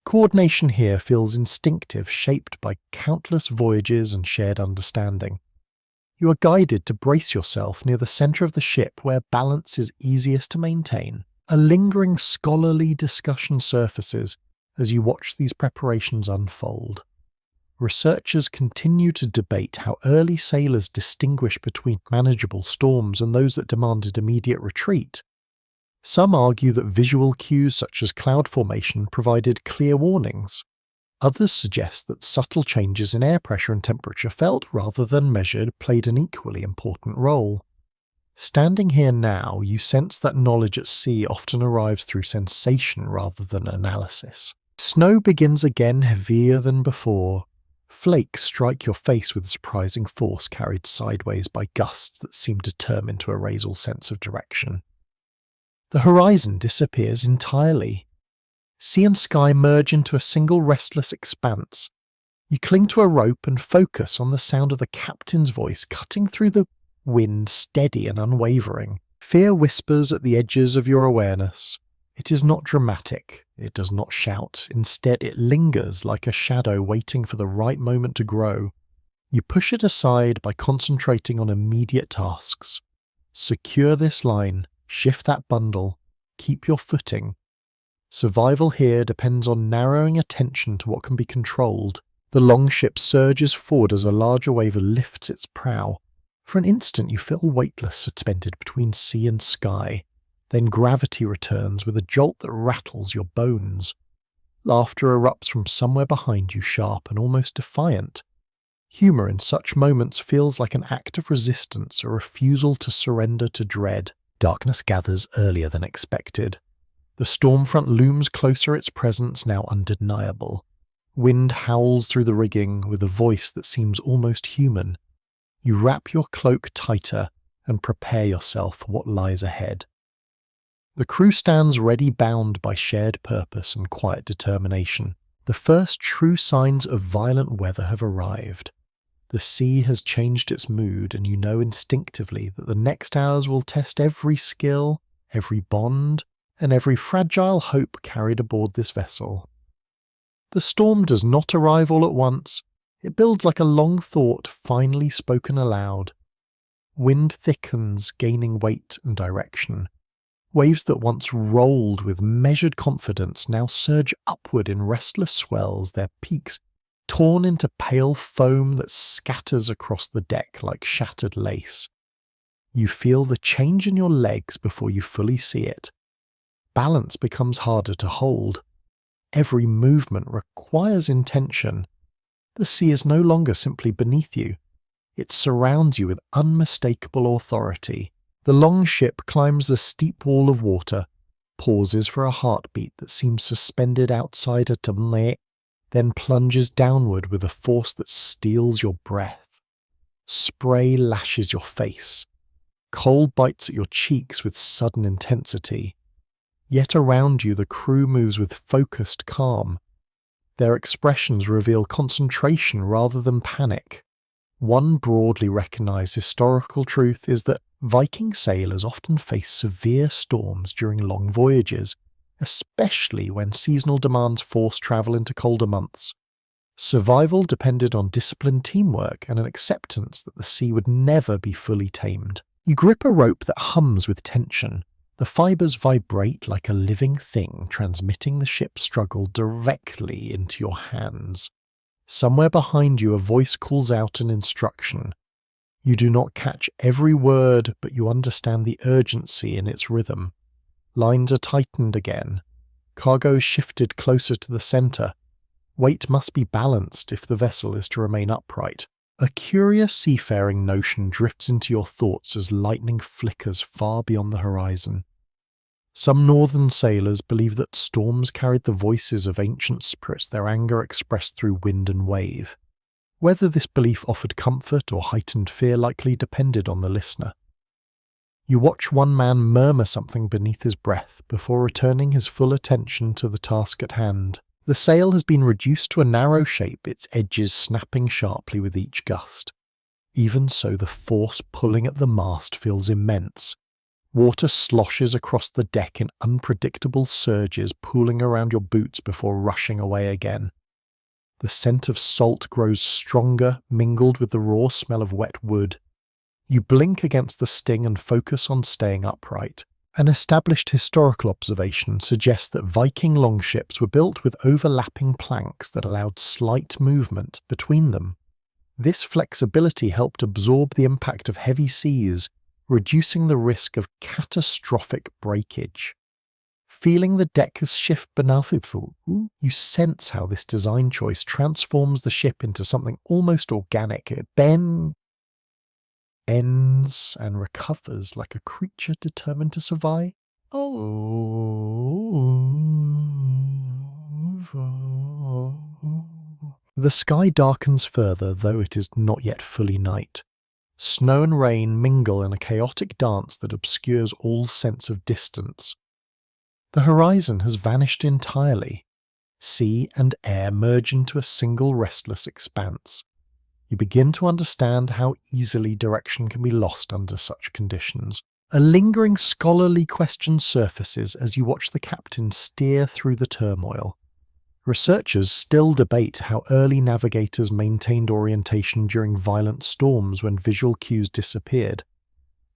Coordination here feels instinctive, shaped by countless voyages and shared understanding. You are guided to brace yourself near the centre of the ship where balance is easiest to maintain. A lingering scholarly discussion surfaces as you watch these preparations unfold. Researchers continue to debate how early sailors distinguished between manageable storms and those that demanded immediate retreat. Some argue that visual cues such as cloud formation provided clear warnings. Others suggest that subtle changes in air pressure and temperature, felt rather than measured, played an equally important role. Standing here now, you sense that knowledge at sea often arrives through sensation rather than analysis. Snow begins again, heavier than before. Flakes strike your face with surprising force, carried sideways by gusts that seem determined to erase all sense of direction. The horizon disappears entirely. Sea and sky merge into a single restless expanse. You cling to a rope and focus on the sound of the captain's voice cutting through the wind, steady and unwavering. Fear whispers at the edges of your awareness. It is not dramatic. It does not shout. Instead, it lingers like a shadow waiting for the right moment to grow. You push it aside by concentrating on immediate tasks. Secure this line, shift that bundle, keep your footing. Survival here depends on narrowing attention to what can be controlled. The longship surges forward as a larger wave lifts its prow. For an instant you feel weightless, suspended between sea and sky. Then gravity returns with a jolt that rattles your bones. Laughter erupts from somewhere behind you, sharp and almost defiant. Humour in such moments feels like an act of resistance, a refusal to surrender to dread. Darkness gathers earlier than expected. The storm front looms closer, its presence now undeniable. Wind howls through the rigging with a voice that seems almost human. You wrap your cloak tighter and prepare yourself for what lies ahead. The crew stands ready, bound by shared purpose and quiet determination. The first true signs of violent weather have arrived. The sea has changed its mood, and you know instinctively that the next hours will test every skill, every bond, and every fragile hope carried aboard this vessel. The storm does not arrive all at once. It builds like a long thought finally spoken aloud. Wind thickens, gaining weight and direction. Waves that once rolled with measured confidence now surge upward in restless swells, their peaks torn into pale foam that scatters across the deck like shattered lace. You feel the change in your legs before you fully see it. Balance becomes harder to hold. Every movement requires intention. The sea is no longer simply beneath you. It surrounds you with unmistakable authority. The longship climbs the steep wall of water, pauses for a heartbeat that seems suspended outside a tamle, then plunges downward with a force that steals your breath. Spray lashes your face. Cold bites at your cheeks with sudden intensity. Yet around you the crew moves with focused calm. Their expressions reveal concentration rather than panic. One broadly recognized historical truth is that Viking sailors often face severe storms during long voyages, especially when seasonal demands force travel into colder months. Survival depended on disciplined teamwork and an acceptance that the sea would never be fully tamed. You grip a rope that hums with tension. The fibers vibrate like a living thing, transmitting the ship's struggle directly into your hands. Somewhere behind you a voice calls out an instruction. You do not catch every word, but you understand the urgency in its rhythm. Lines are tightened again. Cargo shifted closer to the centre. Weight must be balanced if the vessel is to remain upright. A curious seafaring notion drifts into your thoughts as lightning flickers far beyond the horizon. Some northern sailors believed that storms carried the voices of ancient spirits, their anger expressed through wind and wave. Whether this belief offered comfort or heightened fear likely depended on the listener. You watch one man murmur something beneath his breath before returning his full attention to the task at hand. The sail has been reduced to a narrow shape, its edges snapping sharply with each gust. Even so, the force pulling at the mast feels immense. Water sloshes across the deck in unpredictable surges, pooling around your boots before rushing away again. The scent of salt grows stronger, mingled with the raw smell of wet wood. You blink against the sting and focus on staying upright. An established historical observation suggests that Viking longships were built with overlapping planks that allowed slight movement between them. This flexibility helped absorb the impact of heavy seas, reducing the risk of catastrophic breakage. Feeling the deck shift beneath you, you sense how this design choice transforms the ship into something almost organic. It bends and recovers like a creature determined to survive. The sky darkens further, though it is not yet fully night. Snow and rain mingle in a chaotic dance that obscures all sense of distance. The horizon has vanished entirely. Sea and air merge into a single restless expanse. You begin to understand how easily direction can be lost under such conditions. A lingering scholarly question surfaces as you watch the captain steer through the turmoil. Researchers still debate how early navigators maintained orientation during violent storms when visual cues disappeared.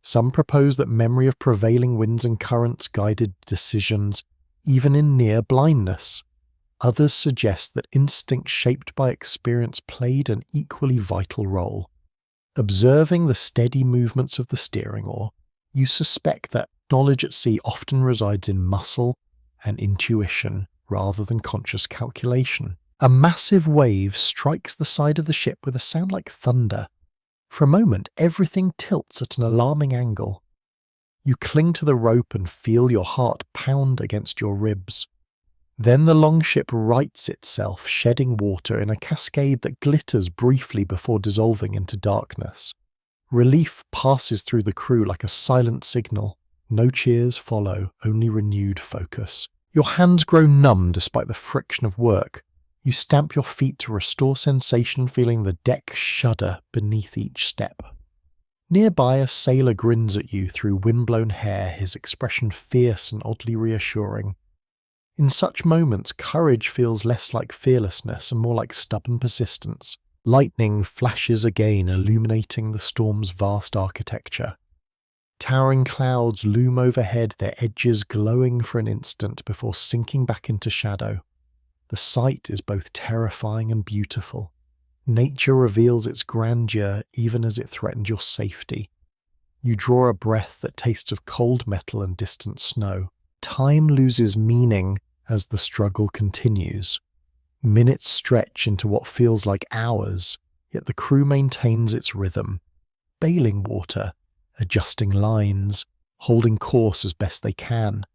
Some propose that memory of prevailing winds and currents guided decisions, even in near blindness. Others suggest that instinct shaped by experience played an equally vital role. Observing the steady movements of the steering oar, you suspect that knowledge at sea often resides in muscle and intuition rather than conscious calculation. A massive wave strikes the side of the ship with a sound like thunder. For a moment, everything tilts at an alarming angle. You cling to the rope and feel your heart pound against your ribs. Then the longship rights itself, shedding water in a cascade that glitters briefly before dissolving into darkness. Relief passes through the crew like a silent signal. No cheers follow, only renewed focus. Your hands grow numb despite the friction of work. You stamp your feet to restore sensation, feeling the deck shudder beneath each step. Nearby, a sailor grins at you through windblown hair, his expression fierce and oddly reassuring. In such moments, courage feels less like fearlessness and more like stubborn persistence. Lightning flashes again, illuminating the storm's vast architecture. Towering clouds loom overhead, their edges glowing for an instant before sinking back into shadow. The sight is both terrifying and beautiful. Nature reveals its grandeur even as it threatens your safety. You draw a breath that tastes of cold metal and distant snow. Time loses meaning as the struggle continues. Minutes stretch into what feels like hours, yet the crew maintains its rhythm. Bailing water, adjusting lines, holding course as best they can.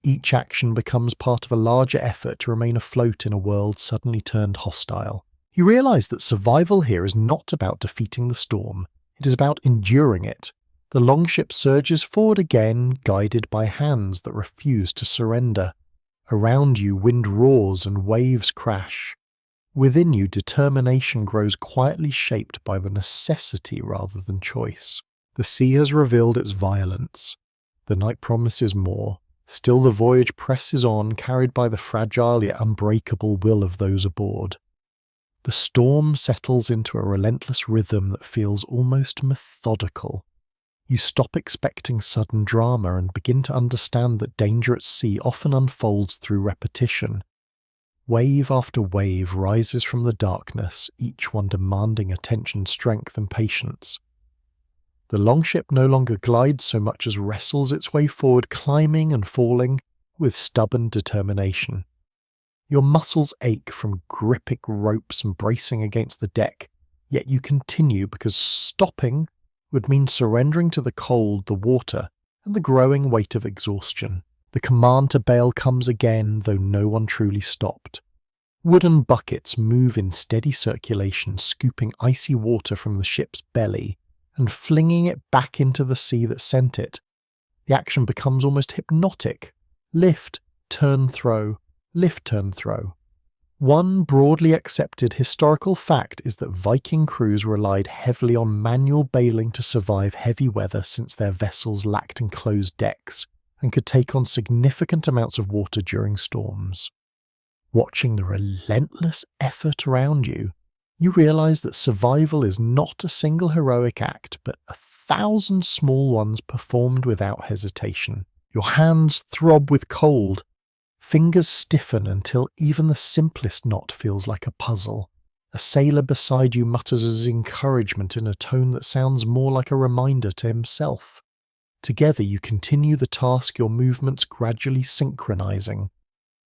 Each action becomes part of a larger effort to remain afloat in a world suddenly turned hostile. You realize that survival here is not about defeating the storm, it is about enduring it. The longship surges forward again, guided by hands that refuse to surrender. Around you, wind roars and waves crash. Within you, determination grows quietly, shaped by the necessity rather than choice. The sea has revealed its violence. The night promises more. Still the voyage presses on, carried by the fragile yet unbreakable will of those aboard. The storm settles into a relentless rhythm that feels almost methodical. You stop expecting sudden drama and begin to understand that danger at sea often unfolds through repetition. Wave after wave rises from the darkness, each one demanding attention, strength, and patience. The longship no longer glides so much as wrestles its way forward, climbing and falling with stubborn determination. Your muscles ache from gripping ropes and bracing against the deck, yet you continue because stopping would mean surrendering to the cold, the water, and the growing weight of exhaustion. The command to bail comes again, though no one truly stopped. Wooden buckets move in steady circulation, scooping icy water from the ship's belly and flinging it back into the sea that sent it. The action becomes almost hypnotic. Lift, turn, throw. Lift, turn, throw. One broadly accepted historical fact is that Viking crews relied heavily on manual bailing to survive heavy weather, since their vessels lacked enclosed decks and could take on significant amounts of water during storms. Watching the relentless effort around you, you realize that survival is not a single heroic act, but 1,000 small ones performed without hesitation. Your hands throb with cold. Fingers stiffen until even the simplest knot feels like a puzzle. A sailor beside you mutters his encouragement in a tone that sounds more like a reminder to himself. Together you continue the task, your movements gradually synchronizing.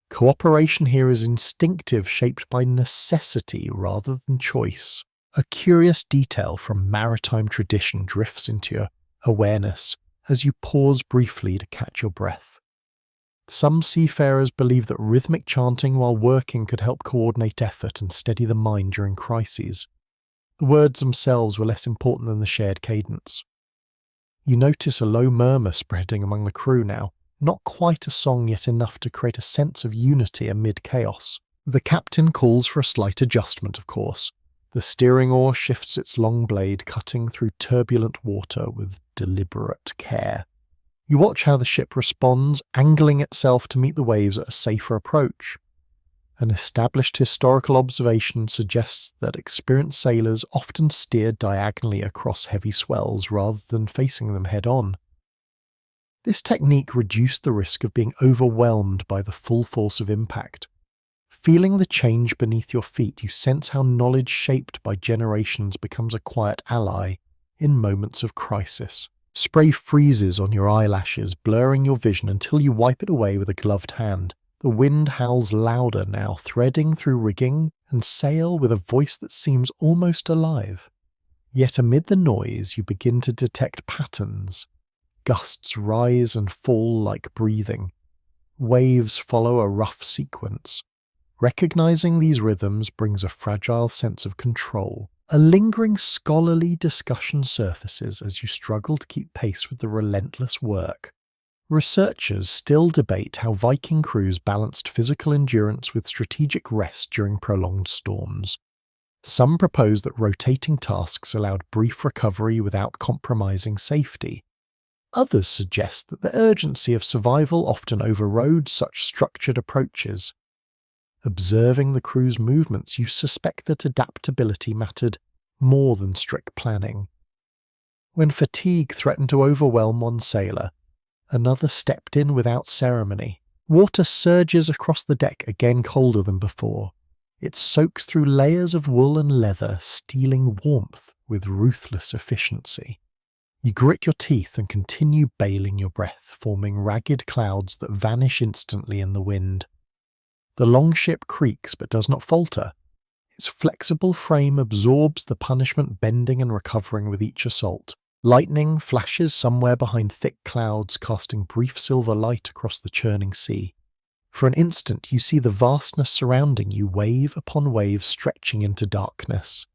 Cooperation here is instinctive, shaped by necessity rather than choice. A curious detail from maritime tradition drifts into your awareness as you pause briefly to catch your breath. Some seafarers believe that rhythmic chanting while working could help coordinate effort and steady the mind during crises. The words themselves were less important than the shared cadence. You notice a low murmur spreading among the crew now, not quite a song, yet enough to create a sense of unity amid chaos. The captain calls for a slight adjustment, of course. The steering oar shifts its long blade, cutting through turbulent water with deliberate care. You watch how the ship responds, angling itself to meet the waves at a safer approach. An established historical observation suggests that experienced sailors often steer diagonally across heavy swells rather than facing them head-on. This technique reduced the risk of being overwhelmed by the full force of impact. Feeling the change beneath your feet, you sense how knowledge shaped by generations becomes a quiet ally in moments of crisis. Spray freezes on your eyelashes, blurring your vision until you wipe it away with a gloved hand. The wind howls louder now, threading through rigging and sail with a voice that seems almost alive. Yet amid the noise, you begin to detect patterns. Gusts rise and fall like breathing. Waves follow a rough sequence. Recognizing these rhythms brings a fragile sense of control. A lingering scholarly discussion surfaces as you struggle to keep pace with the relentless work. Researchers still debate how Viking crews balanced physical endurance with strategic rest during prolonged storms. Some propose that rotating tasks allowed brief recovery without compromising safety. Others suggest that the urgency of survival often overrode such structured approaches. Observing the crew's movements, you suspect that adaptability mattered more than strict planning. When fatigue threatened to overwhelm one sailor, another stepped in without ceremony. Water surges across the deck, again colder than before. It soaks through layers of wool and leather, stealing warmth with ruthless efficiency. You grit your teeth and continue bailing your breath, forming ragged clouds that vanish instantly in the wind. The longship creaks but does not falter. Its flexible frame absorbs the punishment, bending and recovering with each assault. Lightning flashes somewhere behind thick clouds, casting brief silver light across the churning sea. For an instant you see the vastness surrounding you, wave upon wave stretching into darkness.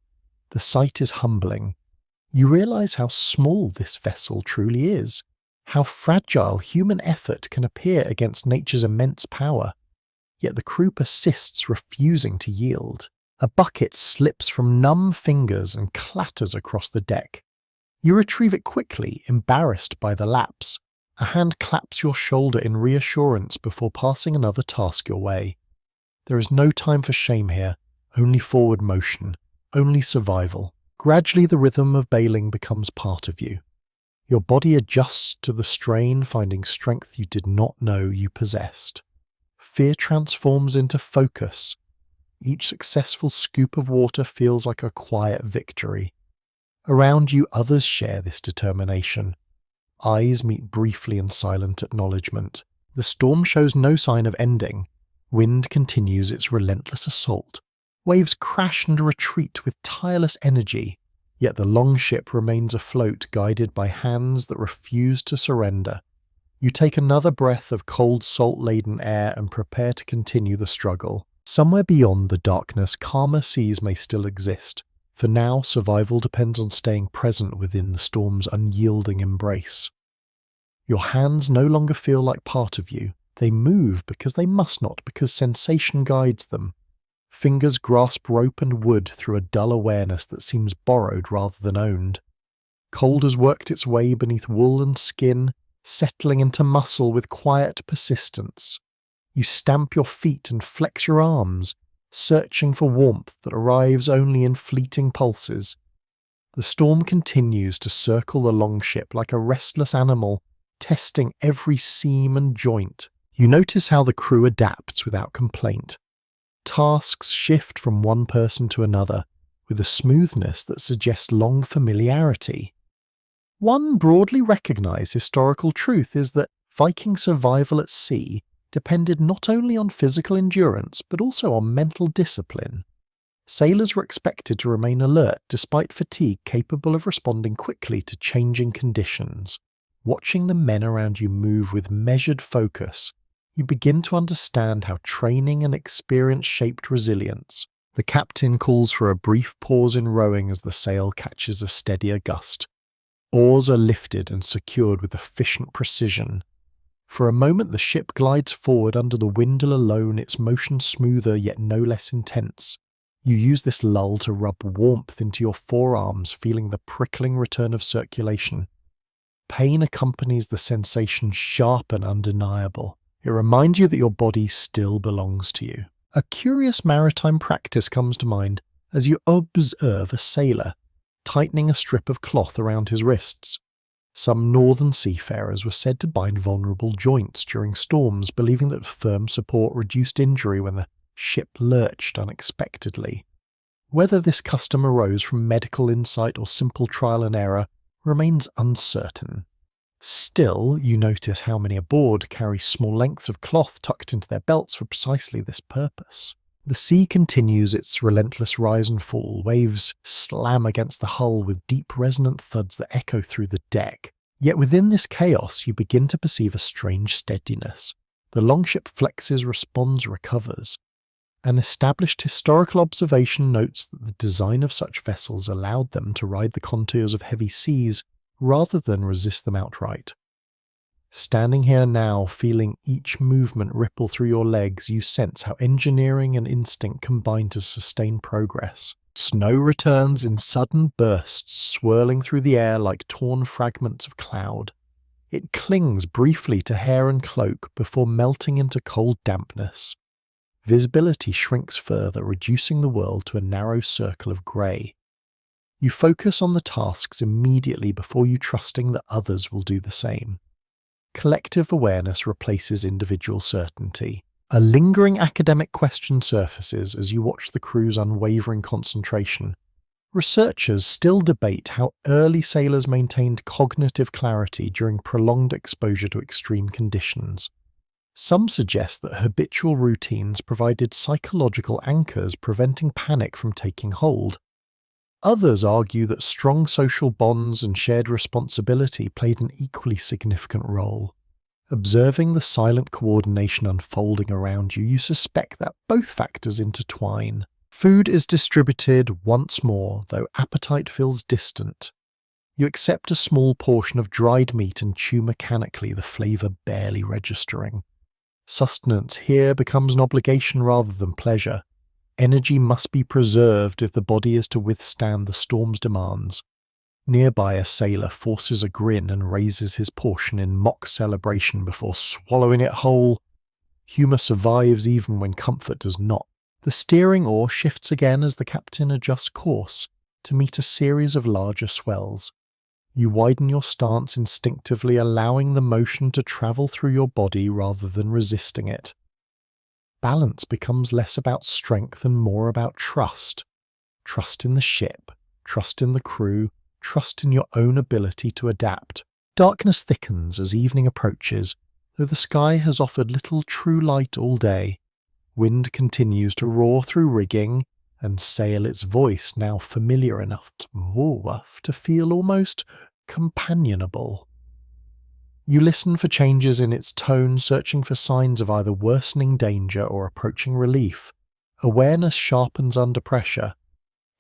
The sight is humbling. You realize how small this vessel truly is, how fragile human effort can appear against nature's immense power. Yet the crew persists, refusing to yield. A bucket slips from numb fingers and clatters across the deck. You retrieve it quickly, embarrassed by the lapse. A hand claps your shoulder in reassurance before passing another task your way. There is no time for shame here, only forward motion, only survival. Gradually the rhythm of bailing becomes part of you. Your body adjusts to the strain, finding strength you did not know you possessed. Fear transforms into focus. Each successful scoop of water feels like a quiet victory. Around you, others share this determination. Eyes meet briefly in silent acknowledgement. The storm shows no sign of ending. Wind continues its relentless assault. Waves crash and retreat with tireless energy, yet the longship remains afloat, guided by hands that refuse to surrender. You take another breath of cold, salt-laden air and prepare to continue the struggle. Somewhere beyond the darkness, calmer seas may still exist. For now, survival depends on staying present within the storm's unyielding embrace. Your hands no longer feel like part of you. They move because they must not, because sensation guides them. Fingers grasp rope and wood through a dull awareness that seems borrowed rather than owned. Cold has worked its way beneath wool and skin, settling into muscle with quiet persistence. You stamp your feet and flex your arms, searching for warmth that arrives only in fleeting pulses. The storm continues to circle the longship like a restless animal, testing every seam and joint. You notice how the crew adapts without complaint. Tasks shift from one person to another, with a smoothness that suggests long familiarity. One broadly recognized historical truth is that Viking survival at sea depended not only on physical endurance but also on mental discipline. Sailors were expected to remain alert despite fatigue, capable of responding quickly to changing conditions. Watching the men around you move with measured focus, you begin to understand how training and experience shaped resilience. The captain calls for a brief pause in rowing as the sail catches a steadier gust. Oars are lifted and secured with efficient precision. For a moment the ship glides forward under the windle alone, its motion smoother yet no less intense. You use this lull to rub warmth into your forearms, feeling the prickling return of circulation. Pain accompanies the sensation, sharp and undeniable. It reminds you that your body still belongs to you. A curious maritime practice comes to mind as you observe a sailor tightening a strip of cloth around his wrists. Some northern seafarers were said to bind vulnerable joints during storms, believing that firm support reduced injury when the ship lurched unexpectedly. Whether this custom arose from medical insight or simple trial and error remains uncertain. Still, you notice how many aboard carry small lengths of cloth tucked into their belts for precisely this purpose. The sea continues its relentless rise and fall. Waves slam against the hull with deep resonant thuds that echo through the deck. Yet within this chaos, you begin to perceive a strange steadiness. The longship flexes, responds, recovers. An established historical observation notes that the design of such vessels allowed them to ride the contours of heavy seas rather than resist them outright. Standing here now, feeling each movement ripple through your legs, you sense how engineering and instinct combine to sustain progress. Snow returns in sudden bursts, swirling through the air like torn fragments of cloud. It clings briefly to hair and cloak before melting into cold dampness. Visibility shrinks further, reducing the world to a narrow circle of grey. You focus on the tasks immediately before you trusting that others will do the same. Collective awareness replaces individual certainty. A lingering academic question surfaces as you watch the crew's unwavering concentration. Researchers still debate how early sailors maintained cognitive clarity during prolonged exposure to extreme conditions. Some suggest that habitual routines provided psychological anchors preventing panic from taking hold. Others argue that strong social bonds and shared responsibility played an equally significant role. Observing the silent coordination unfolding around you, you suspect that both factors intertwine. Food is distributed once more, though appetite feels distant. You accept a small portion of dried meat and chew mechanically, the flavour barely registering. Sustenance here becomes an obligation rather than pleasure. Energy must be preserved if the body is to withstand the storm's demands. Nearby, a sailor forces a grin and raises his portion in mock celebration before swallowing it whole. Humour survives even when comfort does not. The steering oar shifts again as the captain adjusts course to meet a series of larger swells. You widen your stance instinctively, allowing the motion to travel through your body rather than resisting it. Balance becomes less about strength and more about trust. Trust in the ship, trust in the crew, trust in your own ability to adapt. Darkness thickens as evening approaches, though the sky has offered little true light all day. Wind continues to roar through rigging, and sail its voice, now familiar enough to feel almost companionable. You listen for changes in its tone, searching for signs of either worsening danger or approaching relief. Awareness sharpens under pressure.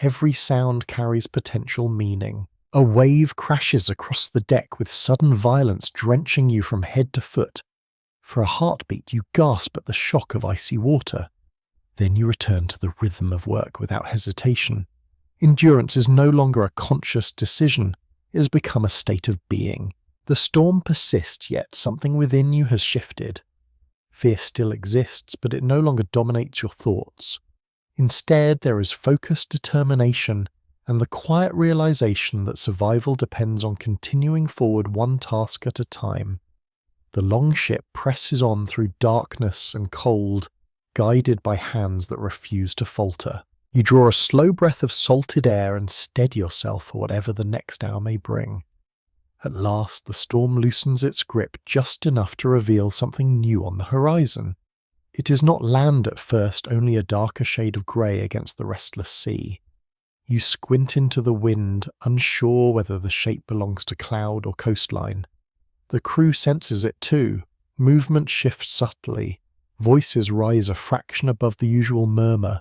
Every sound carries potential meaning. A wave crashes across the deck with sudden violence, drenching you from head to foot. For a heartbeat, you gasp at the shock of icy water. Then you return to the rhythm of work without hesitation. Endurance is no longer a conscious decision. It has become a state of being. The storm persists, yet something within you has shifted. Fear still exists, but it no longer dominates your thoughts. Instead, there is focused determination and the quiet realization that survival depends on continuing forward one task at a time. The longship presses on through darkness and cold, guided by hands that refuse to falter. You draw a slow breath of salted air and steady yourself for whatever the next hour may bring. At last, the storm loosens its grip just enough to reveal something new on the horizon. It is not land at first, only a darker shade of grey against the restless sea. You squint into the wind, unsure whether the shape belongs to cloud or coastline. The crew senses it too. Movement shifts subtly. Voices rise a fraction above the usual murmur.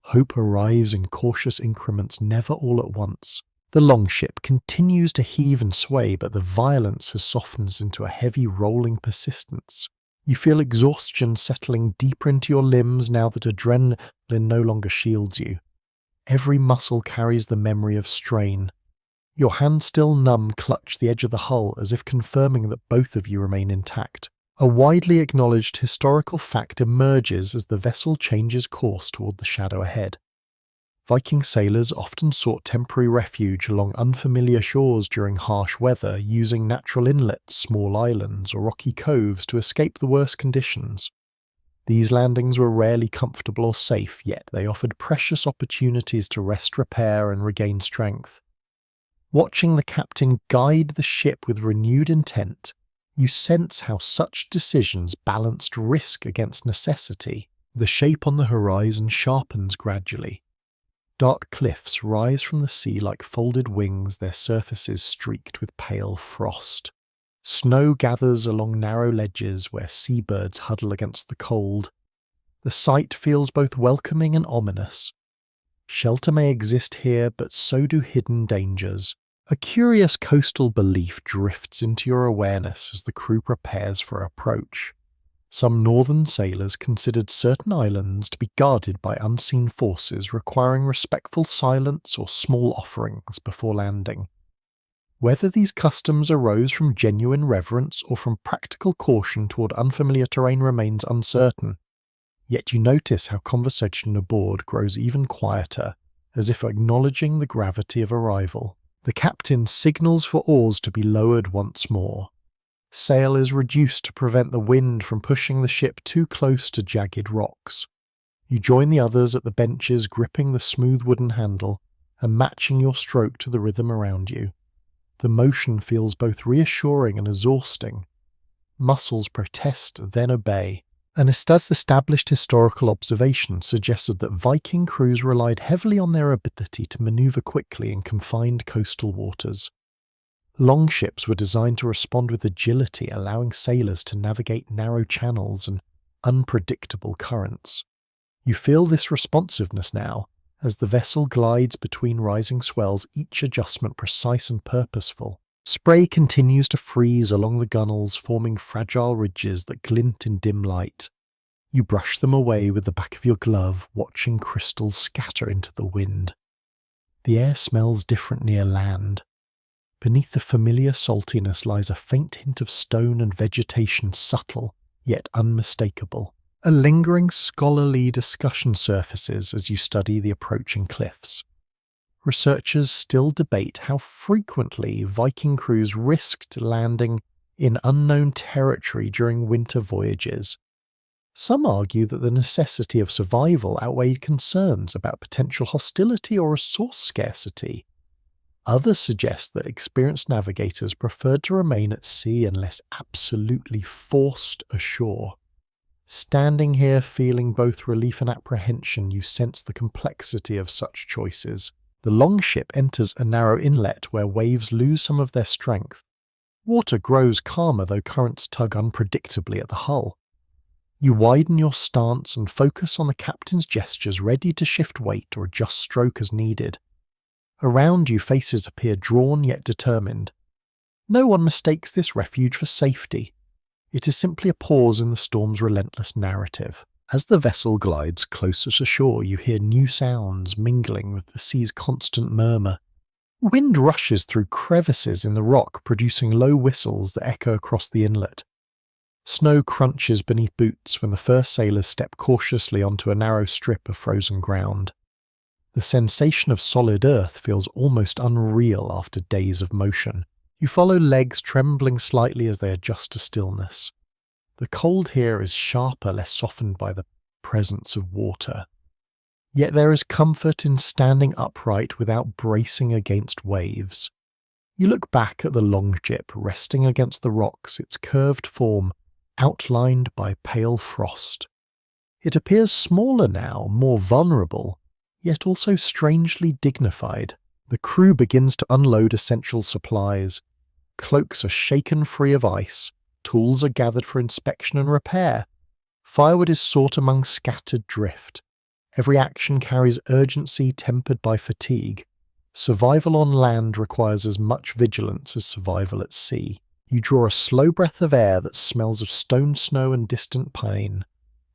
Hope arrives in cautious increments, never all at once. The longship continues to heave and sway, but the violence has softened into a heavy rolling persistence. You feel exhaustion settling deeper into your limbs now that adrenaline no longer shields you. Every muscle carries the memory of strain. Your hands still numb clutch the edge of the hull as if confirming that both of you remain intact. A widely acknowledged historical fact emerges as the vessel changes course toward the shadow ahead. Viking sailors often sought temporary refuge along unfamiliar shores during harsh weather, using natural inlets, small islands, or rocky coves to escape the worst conditions. These landings were rarely comfortable or safe, yet they offered precious opportunities to rest, repair, and regain strength. Watching the captain guide the ship with renewed intent, you sense how such decisions balanced risk against necessity. The shape on the horizon sharpens gradually. Dark cliffs rise from the sea like folded wings, their surfaces streaked with pale frost. Snow gathers along narrow ledges where seabirds huddle against the cold. The sight feels both welcoming and ominous. Shelter may exist here, but so do hidden dangers. A curious coastal belief drifts into your awareness as the crew prepares for approach. Some northern sailors considered certain islands to be guarded by unseen forces requiring respectful silence or small offerings before landing. Whether these customs arose from genuine reverence or from practical caution toward unfamiliar terrain remains uncertain. Yet you notice how conversation aboard grows even quieter, as if acknowledging the gravity of arrival. The captain signals for oars to be lowered once more. Sail is reduced to prevent the wind from pushing the ship too close to jagged rocks. You join the others at the benches, gripping the smooth wooden handle and matching your stroke to the rhythm around you. The motion feels both reassuring and exhausting. Muscles protest, then obey. An established historical observation suggested that Viking crews relied heavily on their ability to maneuver quickly in confined coastal waters. Longships were designed to respond with agility, allowing sailors to navigate narrow channels and unpredictable currents. You feel this responsiveness now, as the vessel glides between rising swells, each adjustment precise and purposeful. Spray continues to freeze along the gunwales, forming fragile ridges that glint in dim light. You brush them away with the back of your glove, watching crystals scatter into the wind. The air smells different near land. Beneath the familiar saltiness lies a faint hint of stone and vegetation, subtle, yet unmistakable. A lingering scholarly discussion surfaces as you study the approaching cliffs. Researchers still debate how frequently Viking crews risked landing in unknown territory during winter voyages. Some argue that the necessity of survival outweighed concerns about potential hostility or resource scarcity. Others suggest that experienced navigators preferred to remain at sea unless absolutely forced ashore. Standing here feeling both relief and apprehension, you sense the complexity of such choices. The longship enters a narrow inlet where waves lose some of their strength. Water grows calmer though currents tug unpredictably at the hull. You widen your stance and focus on the captain's gestures, ready to shift weight or adjust stroke as needed. Around you faces appear drawn yet determined. No one mistakes this refuge for safety. It is simply a pause in the storm's relentless narrative. As the vessel glides closer to shore, you hear new sounds mingling with the sea's constant murmur. Wind rushes through crevices in the rock, producing low whistles that echo across the inlet. Snow crunches beneath boots when the first sailors step cautiously onto a narrow strip of frozen ground. The sensation of solid earth feels almost unreal after days of motion. You follow legs trembling slightly as they adjust to stillness. The cold here is sharper, less softened by the presence of water. Yet there is comfort in standing upright without bracing against waves. You look back at the longship resting against the rocks, its curved form outlined by pale frost. It appears smaller now, more vulnerable, yet also strangely dignified. The crew begins to unload essential supplies. Cloaks are shaken free of ice, tools are gathered for inspection and repair. Firewood is sought among scattered drift. Every action carries urgency tempered by fatigue. Survival on land requires as much vigilance as survival at sea. You draw a slow breath of air that smells of stone snow and distant pine.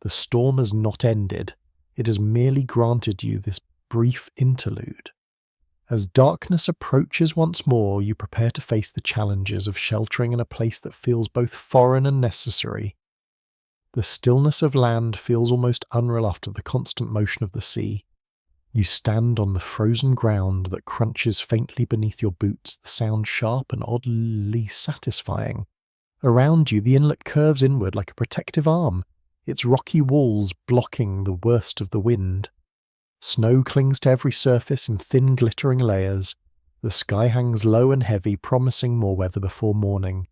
The storm has not ended. It has merely granted you this brief interlude. As darkness approaches once more, you prepare to face the challenges of sheltering in a place that feels both foreign and necessary. The stillness of land feels almost unreal after the constant motion of the sea. You stand on the frozen ground that crunches faintly beneath your boots, the sound sharp and oddly satisfying. Around you, the inlet curves inward like a protective arm, its rocky walls blocking the worst of the wind. Snow clings to every surface in thin glittering layers. The sky hangs low and heavy, promising more weather before morning.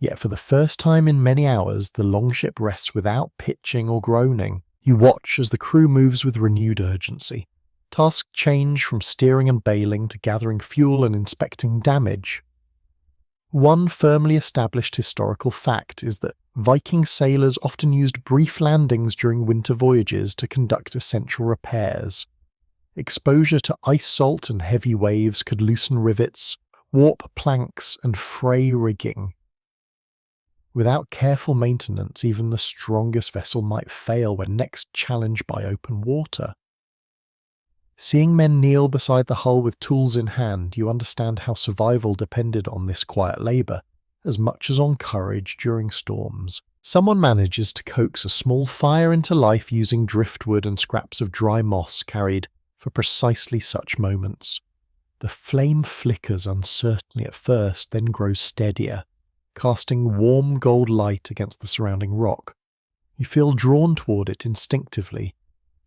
Yet for the first time in many hours, the longship rests without pitching or groaning. You watch as the crew moves with renewed urgency. Tasks change from steering and bailing to gathering fuel and inspecting damage. One firmly established historical fact is that Viking sailors often used brief landings during winter voyages to conduct essential repairs. Exposure to ice salt and heavy waves could loosen rivets, warp planks, and fray rigging. Without careful maintenance, even the strongest vessel might fail when next challenged by open water. Seeing men kneel beside the hull with tools in hand, you understand how survival depended on this quiet labour, as much as on courage during storms. Someone manages to coax a small fire into life using driftwood and scraps of dry moss carried for precisely such moments. The flame flickers uncertainly at first, then grows steadier, casting warm gold light against the surrounding rock. You feel drawn toward it instinctively.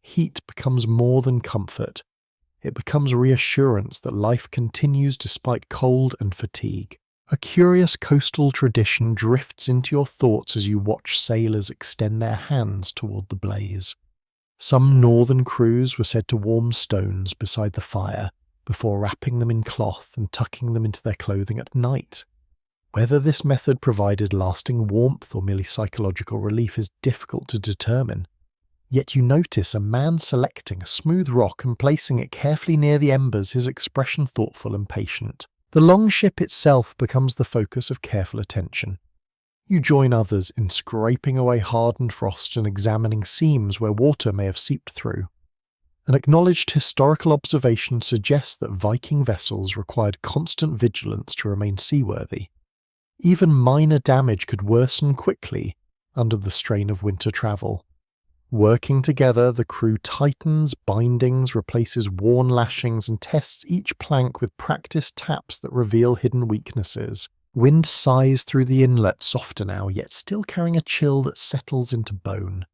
Heat becomes more than comfort. It becomes reassurance that life continues despite cold and fatigue. A curious coastal tradition drifts into your thoughts as you watch sailors extend their hands toward the blaze. Some northern crews were said to warm stones beside the fire before wrapping them in cloth and tucking them into their clothing at night. Whether this method provided lasting warmth or merely psychological relief is difficult to determine. Yet you notice a man selecting a smooth rock and placing it carefully near the embers, his expression thoughtful and patient. The longship itself becomes the focus of careful attention. You join others in scraping away hardened frost and examining seams where water may have seeped through. An acknowledged historical observation suggests that Viking vessels required constant vigilance to remain seaworthy. Even minor damage could worsen quickly under the strain of winter travel. Working together, the crew tightens bindings, replaces worn lashings, and tests each plank with practiced taps that reveal hidden weaknesses. Wind sighs through the inlet softer now, yet still carrying a chill that settles into bone.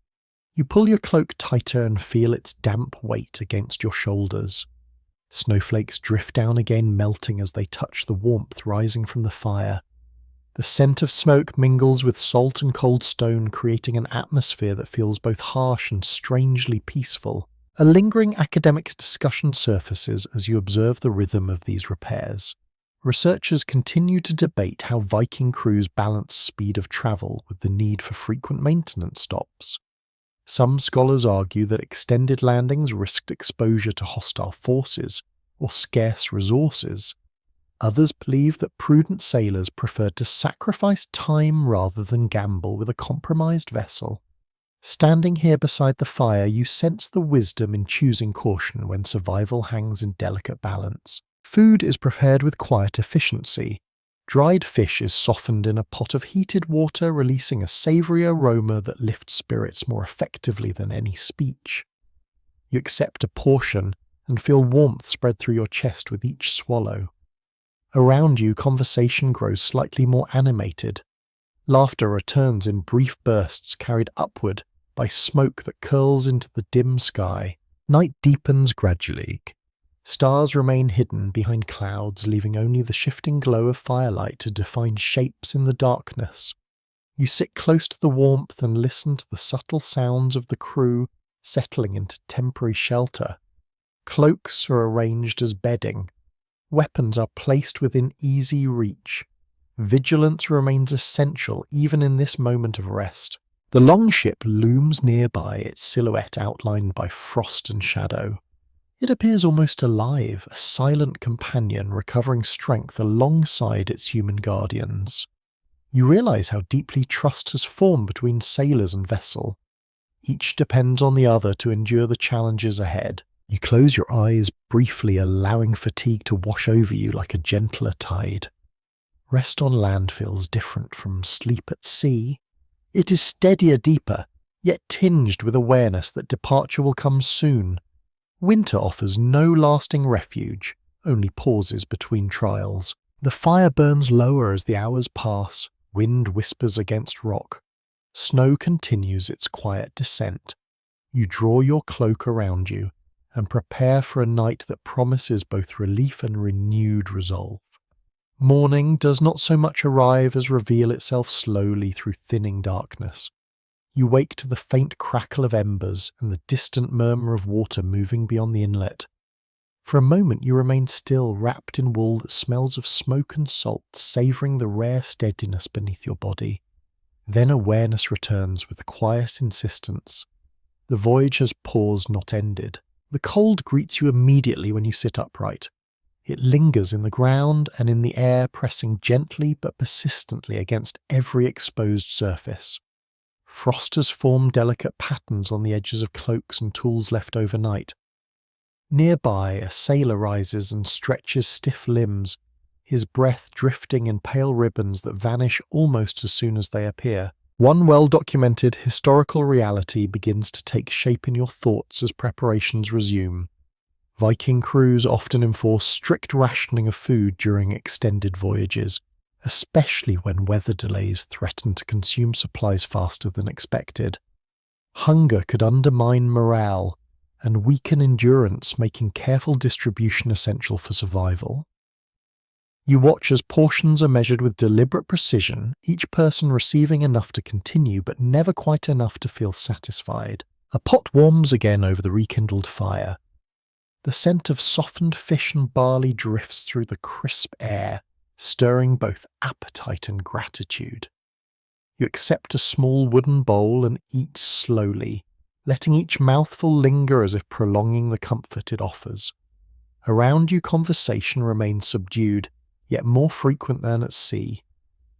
You pull your cloak tighter and feel its damp weight against your shoulders. Snowflakes drift down again, melting as they touch the warmth rising from the fire. The scent of smoke mingles with salt and cold stone, creating an atmosphere that feels both harsh and strangely peaceful. A lingering academic discussion surfaces as you observe the rhythm of these repairs. Researchers continue to debate how Viking crews balance speed of travel with the need for frequent maintenance stops. Some scholars argue that extended landings risked exposure to hostile forces or scarce resources. Others believe that prudent sailors preferred to sacrifice time rather than gamble with a compromised vessel. Standing here beside the fire, you sense the wisdom in choosing caution when survival hangs in delicate balance. Food is prepared with quiet efficiency. Dried fish is softened in a pot of heated water, releasing a savoury aroma that lifts spirits more effectively than any speech. You accept a portion and feel warmth spread through your chest with each swallow. Around you, conversation grows slightly more animated. Laughter returns in brief bursts carried upward by smoke that curls into the dim sky. Night deepens gradually. Stars remain hidden behind clouds, leaving only the shifting glow of firelight to define shapes in the darkness. You sit close to the warmth and listen to the subtle sounds of the crew settling into temporary shelter. Cloaks are arranged as bedding. Weapons are placed within easy reach. Vigilance remains essential even in this moment of rest. The longship looms nearby, its silhouette outlined by frost and shadow. It appears almost alive, a silent companion recovering strength alongside its human guardians. You realize how deeply trust has formed between sailors and vessel. Each depends on the other to endure the challenges ahead. You close your eyes briefly, allowing fatigue to wash over you like a gentler tide. Rest on land feels different from sleep at sea. It is steadier, deeper, yet tinged with awareness that departure will come soon. Winter offers no lasting refuge, only pauses between trials. The fire burns lower as the hours pass, wind whispers against rock. Snow continues its quiet descent. You draw your cloak around you and prepare for a night that promises both relief and renewed resolve. Morning does not so much arrive as reveal itself slowly through thinning darkness. You wake to the faint crackle of embers and the distant murmur of water moving beyond the inlet. For a moment you remain still, wrapped in wool that smells of smoke and salt, savouring the rare steadiness beneath your body. Then awareness returns with quiet insistence. The voyage has paused, not ended. The cold greets you immediately when you sit upright. It lingers in the ground and in the air, pressing gently but persistently against every exposed surface. Frost has formed delicate patterns on the edges of cloaks and tools left overnight. Nearby, a sailor rises and stretches stiff limbs, his breath drifting in pale ribbons that vanish almost as soon as they appear. One well-documented historical reality begins to take shape in your thoughts as preparations resume. Viking crews often enforce strict rationing of food during extended voyages, especially when weather delays threaten to consume supplies faster than expected. Hunger could undermine morale and weaken endurance, making careful distribution essential for survival. You watch as portions are measured with deliberate precision, each person receiving enough to continue but never quite enough to feel satisfied. A pot warms again over the rekindled fire. The scent of softened fish and barley drifts through the crisp air, stirring both appetite and gratitude. You accept a small wooden bowl and eat slowly, letting each mouthful linger as if prolonging the comfort it offers. Around you, conversation remains subdued, yet more frequent than at sea.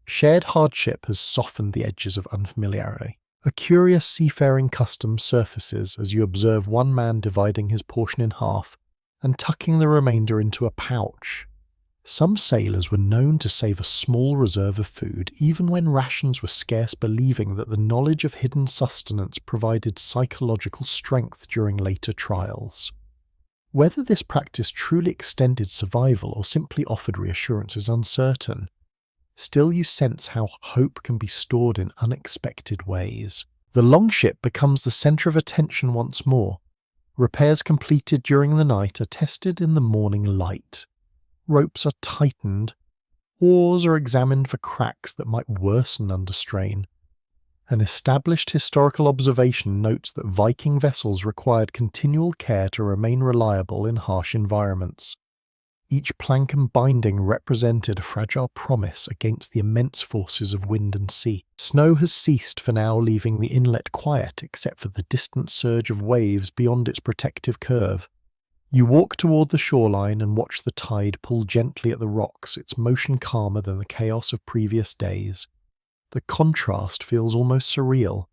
Shared hardship has softened the edges of unfamiliarity. A curious seafaring custom surfaces as you observe one man dividing his portion in half and tucking the remainder into a pouch. Some sailors were known to save a small reserve of food even when rations were scarce, believing that the knowledge of hidden sustenance provided psychological strength during later trials. Whether this practice truly extended survival or simply offered reassurance is uncertain. Still, you sense how hope can be stored in unexpected ways. The longship becomes the centre of attention once more. Repairs completed during the night are tested in the morning light. Ropes are tightened. Oars are examined for cracks that might worsen under strain. An established historical observation notes that Viking vessels required continual care to remain reliable in harsh environments. Each plank and binding represented a fragile promise against the immense forces of wind and sea. Snow has ceased for now, leaving the inlet quiet except for the distant surge of waves beyond its protective curve. You walk toward the shoreline and watch the tide pull gently at the rocks, its motion calmer than the chaos of previous days. The contrast feels almost surreal.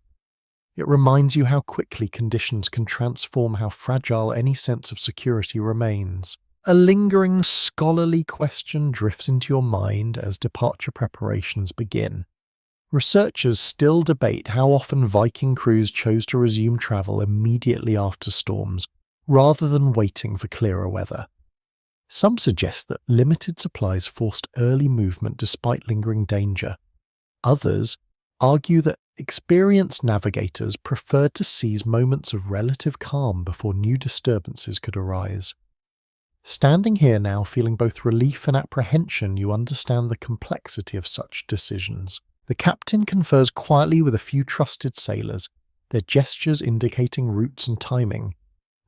It reminds you how quickly conditions can transform how fragile any sense of security remains. A lingering scholarly question drifts into your mind as departure preparations begin. Researchers still debate how often Viking crews chose to resume travel immediately after storms, rather than waiting for clearer weather. Some suggest that limited supplies forced early movement despite lingering danger. Others argue that experienced navigators preferred to seize moments of relative calm before new disturbances could arise. Standing here now, feeling both relief and apprehension, you understand the complexity of such decisions. The captain confers quietly with a few trusted sailors, their gestures indicating routes and timing.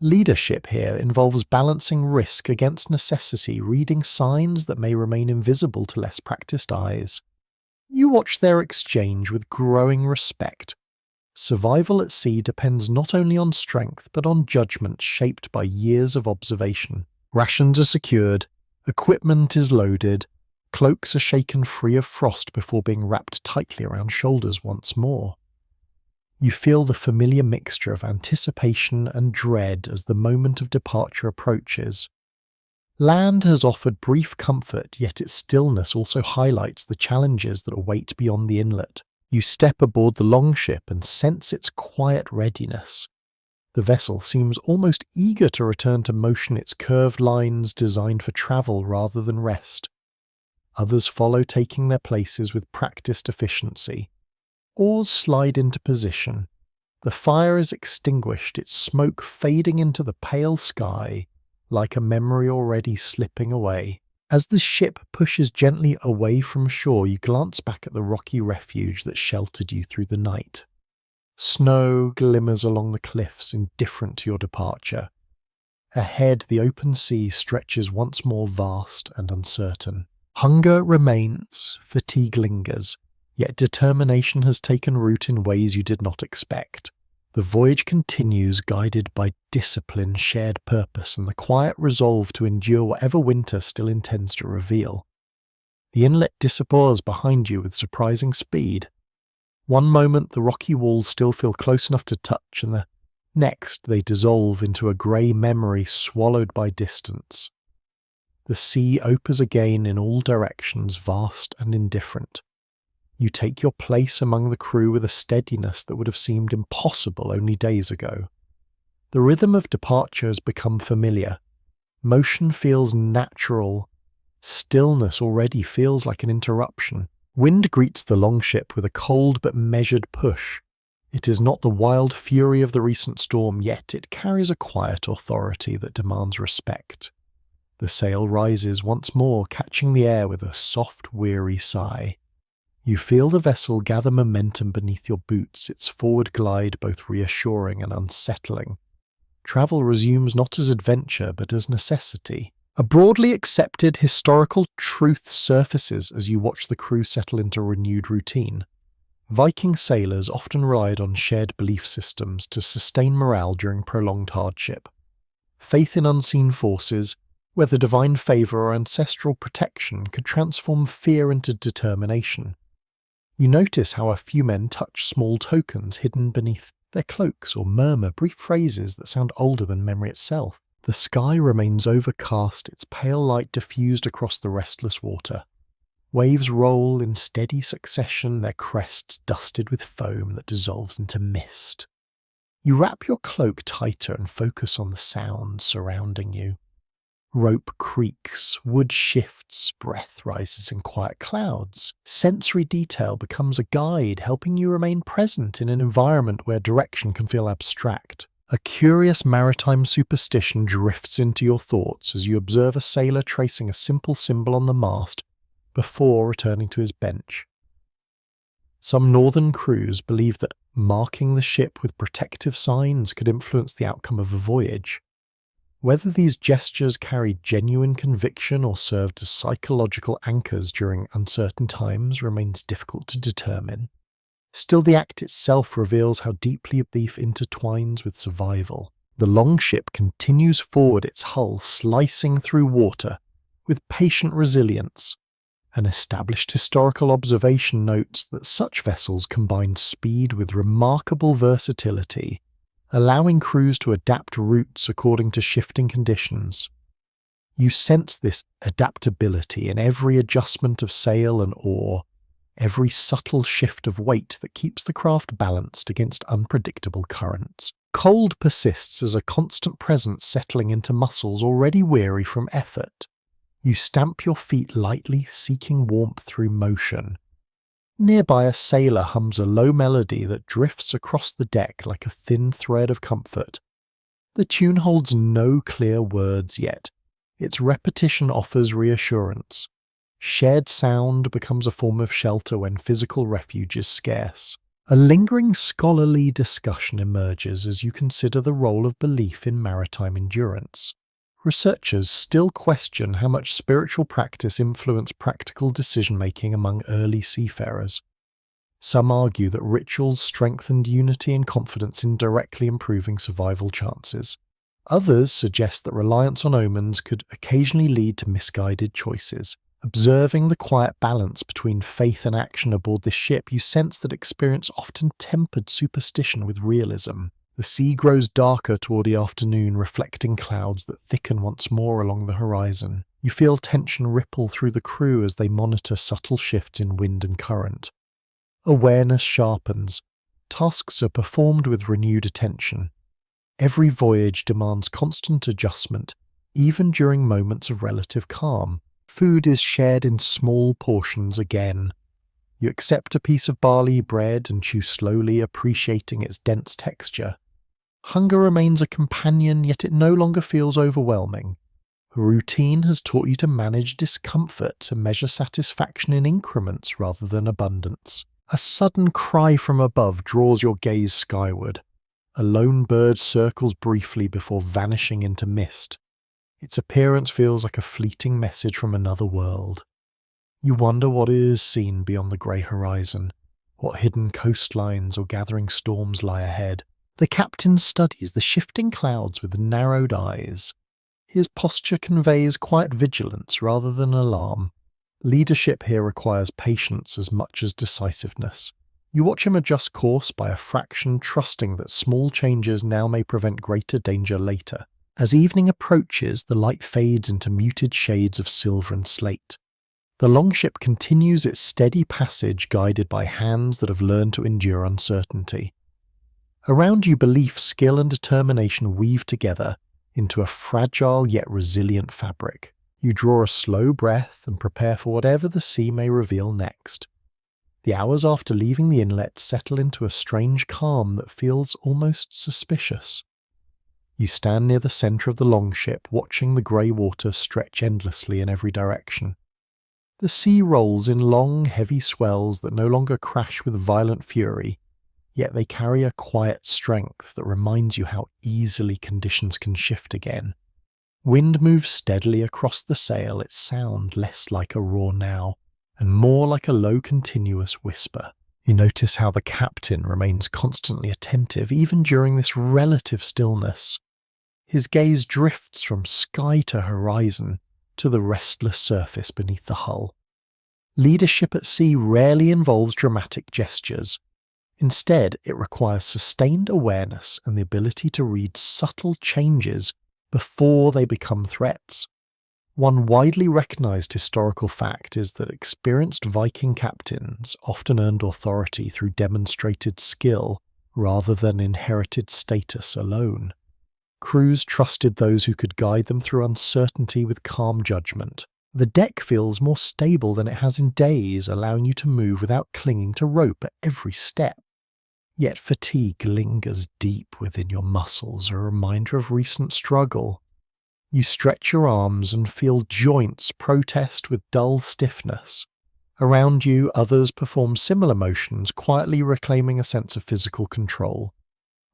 Leadership here involves balancing risk against necessity, reading signs that may remain invisible to less practiced eyes. You watch their exchange with growing respect. Survival at sea depends not only on strength but on judgment shaped by years of observation. Rations are secured, equipment is loaded, cloaks are shaken free of frost before being wrapped tightly around shoulders once more. You feel the familiar mixture of anticipation and dread as the moment of departure approaches. Land has offered brief comfort, yet its stillness also highlights the challenges that await beyond the inlet. You step aboard the longship and sense its quiet readiness. The vessel seems almost eager to return to motion, its curved lines designed for travel rather than rest. Others follow, taking their places with practiced efficiency. Oars slide into position. The fire is extinguished, its smoke fading into the pale sky, like a memory already slipping away. As the ship pushes gently away from shore, you glance back at the rocky refuge that sheltered you through the night. Snow glimmers along the cliffs, indifferent to your departure. Ahead, the open sea stretches once more vast and uncertain. Hunger remains, fatigue lingers, yet determination has taken root in ways you did not expect. The voyage continues, guided by discipline, shared purpose, and the quiet resolve to endure whatever winter still intends to reveal. The inlet disappears behind you with surprising speed. One moment the rocky walls still feel close enough to touch, and the next they dissolve into a grey memory swallowed by distance. The sea opens again in all directions, vast and indifferent. You take your place among the crew with a steadiness that would have seemed impossible only days ago. The rhythm of departure has become familiar. Motion feels natural. Stillness already feels like an interruption. Wind greets the longship with a cold but measured push. It is not the wild fury of the recent storm, yet it carries a quiet authority that demands respect. The sail rises once more, catching the air with a soft, weary sigh. You feel the vessel gather momentum beneath your boots, its forward glide both reassuring and unsettling. Travel resumes not as adventure, but as necessity. A broadly accepted historical truth surfaces as you watch the crew settle into renewed routine. Viking sailors often relied on shared belief systems to sustain morale during prolonged hardship. Faith in unseen forces, whether divine favour or ancestral protection, could transform fear into determination. You notice how a few men touch small tokens hidden beneath their cloaks or murmur brief phrases that sound older than memory itself. The sky remains overcast, its pale light diffused across the restless water. Waves roll in steady succession, their crests dusted with foam that dissolves into mist. You wrap your cloak tighter and focus on the sounds surrounding you. Rope creaks, wood shifts, breath rises in quiet clouds. Sensory detail becomes a guide, helping you remain present in an environment where direction can feel abstract. A curious maritime superstition drifts into your thoughts as you observe a sailor tracing a simple symbol on the mast before returning to his bench. Some northern crews believe that marking the ship with protective signs could influence the outcome of a voyage. Whether these gestures carried genuine conviction or served as psychological anchors during uncertain times remains difficult to determine. Still, the act itself reveals how deeply belief intertwines with survival. The longship continues forward, its hull slicing through water with patient resilience. An established historical observation notes that such vessels combine speed with remarkable versatility, allowing crews to adapt routes according to shifting conditions. You sense this adaptability in every adjustment of sail and oar, every subtle shift of weight that keeps the craft balanced against unpredictable currents. Cold persists as a constant presence settling into muscles already weary from effort. You stamp your feet lightly, seeking warmth through motion. Nearby, a sailor hums a low melody that drifts across the deck like a thin thread of comfort. The tune holds no clear words yet. Its repetition offers reassurance. Shared sound becomes a form of shelter when physical refuge is scarce. A lingering scholarly discussion emerges as you consider the role of belief in maritime endurance. Researchers still question how much spiritual practice influenced practical decision-making among early seafarers. Some argue that rituals strengthened unity and confidence in directly improving survival chances. Others suggest that reliance on omens could occasionally lead to misguided choices. Observing the quiet balance between faith and action aboard this ship, you sense that experience often tempered superstition with realism. The sea grows darker toward the afternoon, reflecting clouds that thicken once more along the horizon. You feel tension ripple through the crew as they monitor subtle shifts in wind and current. Awareness sharpens. Tasks are performed with renewed attention. Every voyage demands constant adjustment, even during moments of relative calm. Food is shared in small portions again. You accept a piece of barley bread and chew slowly, appreciating its dense texture. Hunger remains a companion, yet it no longer feels overwhelming. Routine has taught you to manage discomfort, to measure satisfaction in increments rather than abundance. A sudden cry from above draws your gaze skyward. A lone bird circles briefly before vanishing into mist. Its appearance feels like a fleeting message from another world. You wonder what it is seen beyond the grey horizon, what hidden coastlines or gathering storms lie ahead. The captain studies the shifting clouds with narrowed eyes. His posture conveys quiet vigilance rather than alarm. Leadership here requires patience as much as decisiveness. You watch him adjust course by a fraction, trusting that small changes now may prevent greater danger later. As evening approaches, the light fades into muted shades of silver and slate. The longship continues its steady passage, guided by hands that have learned to endure uncertainty. Around you, belief, skill and determination weave together into a fragile yet resilient fabric. You draw a slow breath and prepare for whatever the sea may reveal next. The hours after leaving the inlet settle into a strange calm that feels almost suspicious. You stand near the centre of the longship, watching the grey water stretch endlessly in every direction. The sea rolls in long, heavy swells that no longer crash with violent fury, yet they carry a quiet strength that reminds you how easily conditions can shift again. Wind moves steadily across the sail, its sound less like a roar now, and more like a low continuous whisper. You notice how the captain remains constantly attentive even during this relative stillness. His gaze drifts from sky to horizon to the restless surface beneath the hull. Leadership at sea rarely involves dramatic gestures. Instead, it requires sustained awareness and the ability to read subtle changes before they become threats. One widely recognized historical fact is that experienced Viking captains often earned authority through demonstrated skill rather than inherited status alone. Crews trusted those who could guide them through uncertainty with calm judgment. The deck feels more stable than it has in days, allowing you to move without clinging to rope at every step. Yet fatigue lingers deep within your muscles, a reminder of recent struggle. You stretch your arms and feel joints protest with dull stiffness. Around you, others perform similar motions, quietly reclaiming a sense of physical control.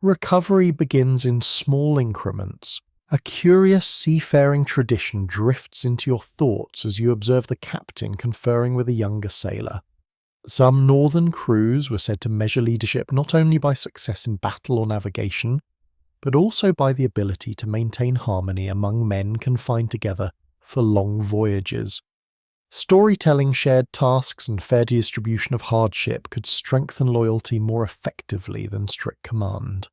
Recovery begins in small increments. A curious seafaring tradition drifts into your thoughts as you observe the captain conferring with a younger sailor. Some northern crews were said to measure leadership not only by success in battle or navigation, but also by the ability to maintain harmony among men confined together for long voyages. Storytelling, shared tasks, and fair distribution of hardship could strengthen loyalty more effectively than strict command.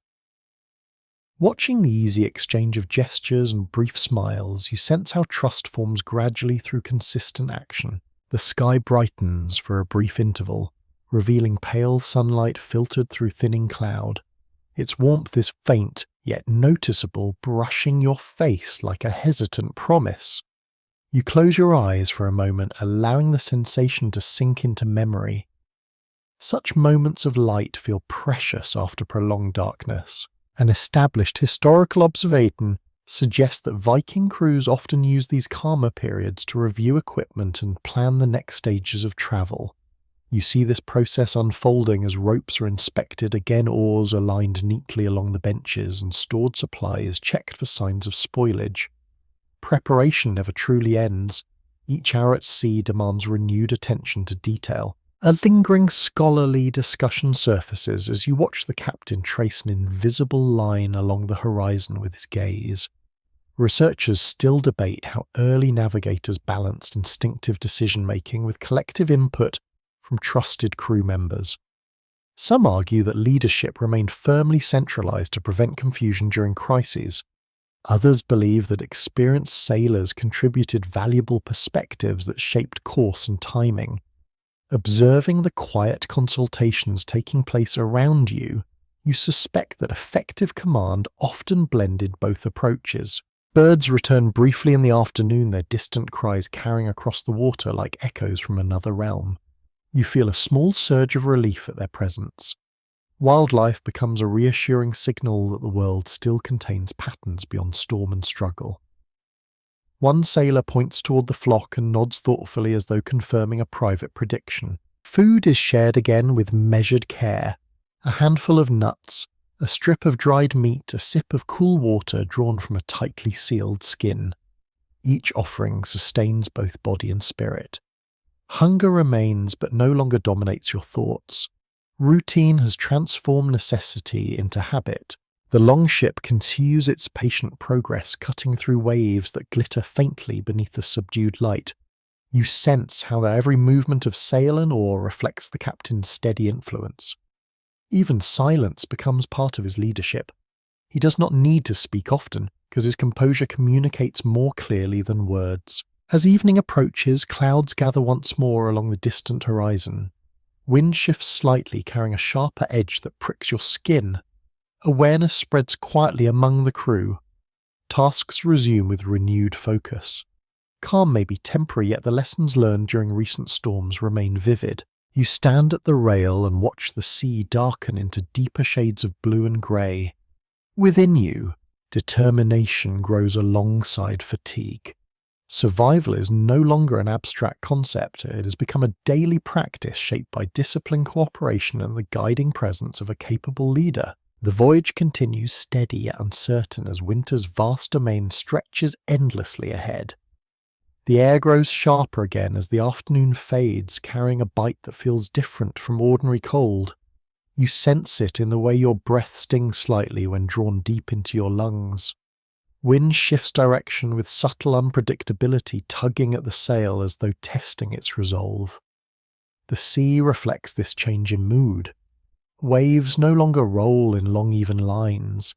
Watching the easy exchange of gestures and brief smiles, you sense how trust forms gradually through consistent action. The sky brightens for a brief interval, revealing pale sunlight filtered through thinning cloud. Its warmth is faint, yet noticeable, brushing your face like a hesitant promise. You close your eyes for a moment, allowing the sensation to sink into memory. Such moments of light feel precious after prolonged darkness. An established historical observation suggests that Viking crews often use these calmer periods to review equipment and plan the next stages of travel. You see this process unfolding as ropes are inspected, again oars are lined neatly along the benches, and stored supplies checked for signs of spoilage. Preparation never truly ends. Each hour at sea demands renewed attention to detail. A lingering scholarly discussion surfaces as you watch the captain trace an invisible line along the horizon with his gaze. Researchers still debate how early navigators balanced instinctive decision-making with collective input from trusted crew members. Some argue that leadership remained firmly centralized to prevent confusion during crises. Others believe that experienced sailors contributed valuable perspectives that shaped course and timing. Observing the quiet consultations taking place around you, you suspect that effective command often blended both approaches. Birds return briefly in the afternoon, their distant cries carrying across the water like echoes from another realm. You feel a small surge of relief at their presence. Wildlife becomes a reassuring signal that the world still contains patterns beyond storm and struggle. One sailor points toward the flock and nods thoughtfully as though confirming a private prediction. Food is shared again with measured care. A handful of nuts, a strip of dried meat, a sip of cool water drawn from a tightly sealed skin. Each offering sustains both body and spirit. Hunger remains but no longer dominates your thoughts. Routine has transformed necessity into habit. The longship continues its patient progress, cutting through waves that glitter faintly beneath the subdued light. You sense how every movement of sail and oar reflects the captain's steady influence. Even silence becomes part of his leadership. He does not need to speak often, because his composure communicates more clearly than words. As evening approaches, clouds gather once more along the distant horizon. Wind shifts slightly, carrying a sharper edge that pricks your skin. Awareness spreads quietly among the crew. Tasks resume with renewed focus. Calm may be temporary, yet the lessons learned during recent storms remain vivid. You stand at the rail and watch the sea darken into deeper shades of blue and grey. Within you, determination grows alongside fatigue. Survival is no longer an abstract concept. It has become a daily practice shaped by discipline, cooperation, and the guiding presence of a capable leader. The voyage continues steady yet uncertain as winter's vast domain stretches endlessly ahead. The air grows sharper again as the afternoon fades, carrying a bite that feels different from ordinary cold. You sense it in the way your breath stings slightly when drawn deep into your lungs. Wind shifts direction with subtle unpredictability, tugging at the sail as though testing its resolve. The sea reflects this change in mood. Waves no longer roll in long even lines.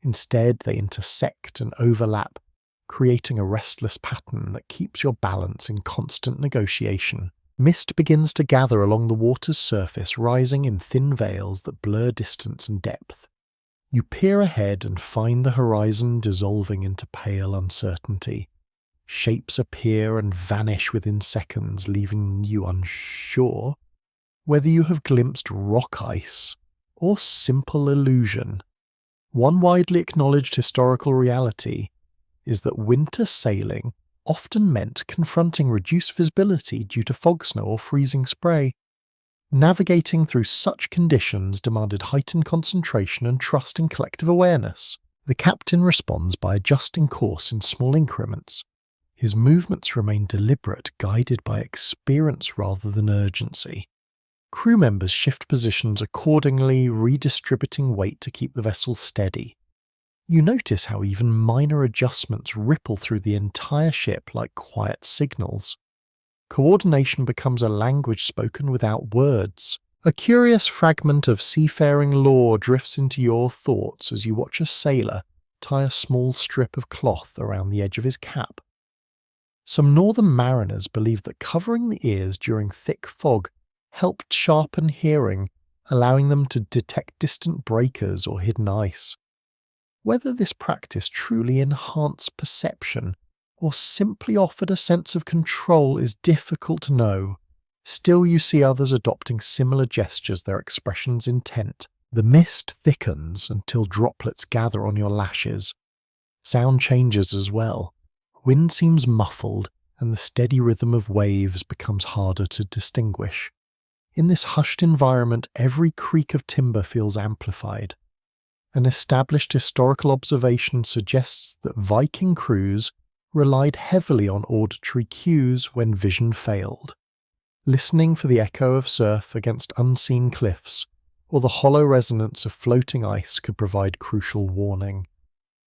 Instead, they intersect and overlap, creating a restless pattern that keeps your balance in constant negotiation. Mist begins to gather along the water's surface, rising in thin veils that blur distance and depth. You peer ahead and find the horizon dissolving into pale uncertainty. Shapes appear and vanish within seconds, leaving you unsure whether you have glimpsed rock ice or simple illusion. One widely acknowledged historical reality is that winter sailing often meant confronting reduced visibility due to fog, snow, or freezing spray. Navigating through such conditions demanded heightened concentration and trust in collective awareness. The captain responds by adjusting course in small increments. His movements remain deliberate, guided by experience rather than urgency. Crew members shift positions accordingly, redistributing weight to keep the vessel steady. You notice how even minor adjustments ripple through the entire ship like quiet signals. Coordination becomes a language spoken without words. A curious fragment of seafaring lore drifts into your thoughts as you watch a sailor tie a small strip of cloth around the edge of his cap. Some northern mariners believed that covering the ears during thick fog helped sharpen hearing, allowing them to detect distant breakers or hidden ice. Whether this practice truly enhanced perception or simply offered a sense of control is difficult to know. Still, you see others adopting similar gestures, their expressions intent. The mist thickens until droplets gather on your lashes. Sound changes as well. Wind seems muffled, and the steady rhythm of waves becomes harder to distinguish. In this hushed environment, every creak of timber feels amplified. An established historical observation suggests that Viking crews relied heavily on auditory cues when vision failed. Listening for the echo of surf against unseen cliffs, or the hollow resonance of floating ice could provide crucial warning.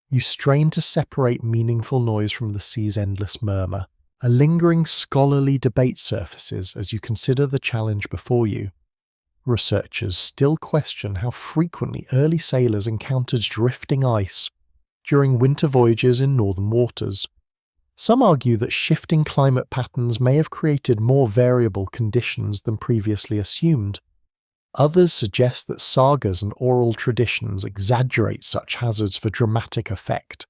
You strain to separate meaningful noise from the sea's endless murmur. A lingering scholarly debate surfaces as you consider the challenge before you. Researchers still question how frequently early sailors encountered drifting ice during winter voyages in northern waters. Some argue that shifting climate patterns may have created more variable conditions than previously assumed. Others suggest that sagas and oral traditions exaggerate such hazards for dramatic effect.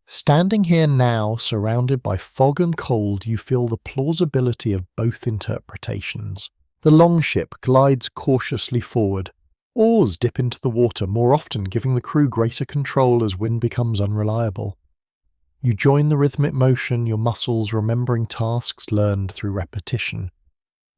Standing here now, surrounded by fog and cold, you feel the plausibility of both interpretations. The longship glides cautiously forward. Oars dip into the water, more often giving the crew greater control as wind becomes unreliable. You join the rhythmic motion, your muscles remembering tasks learned through repetition.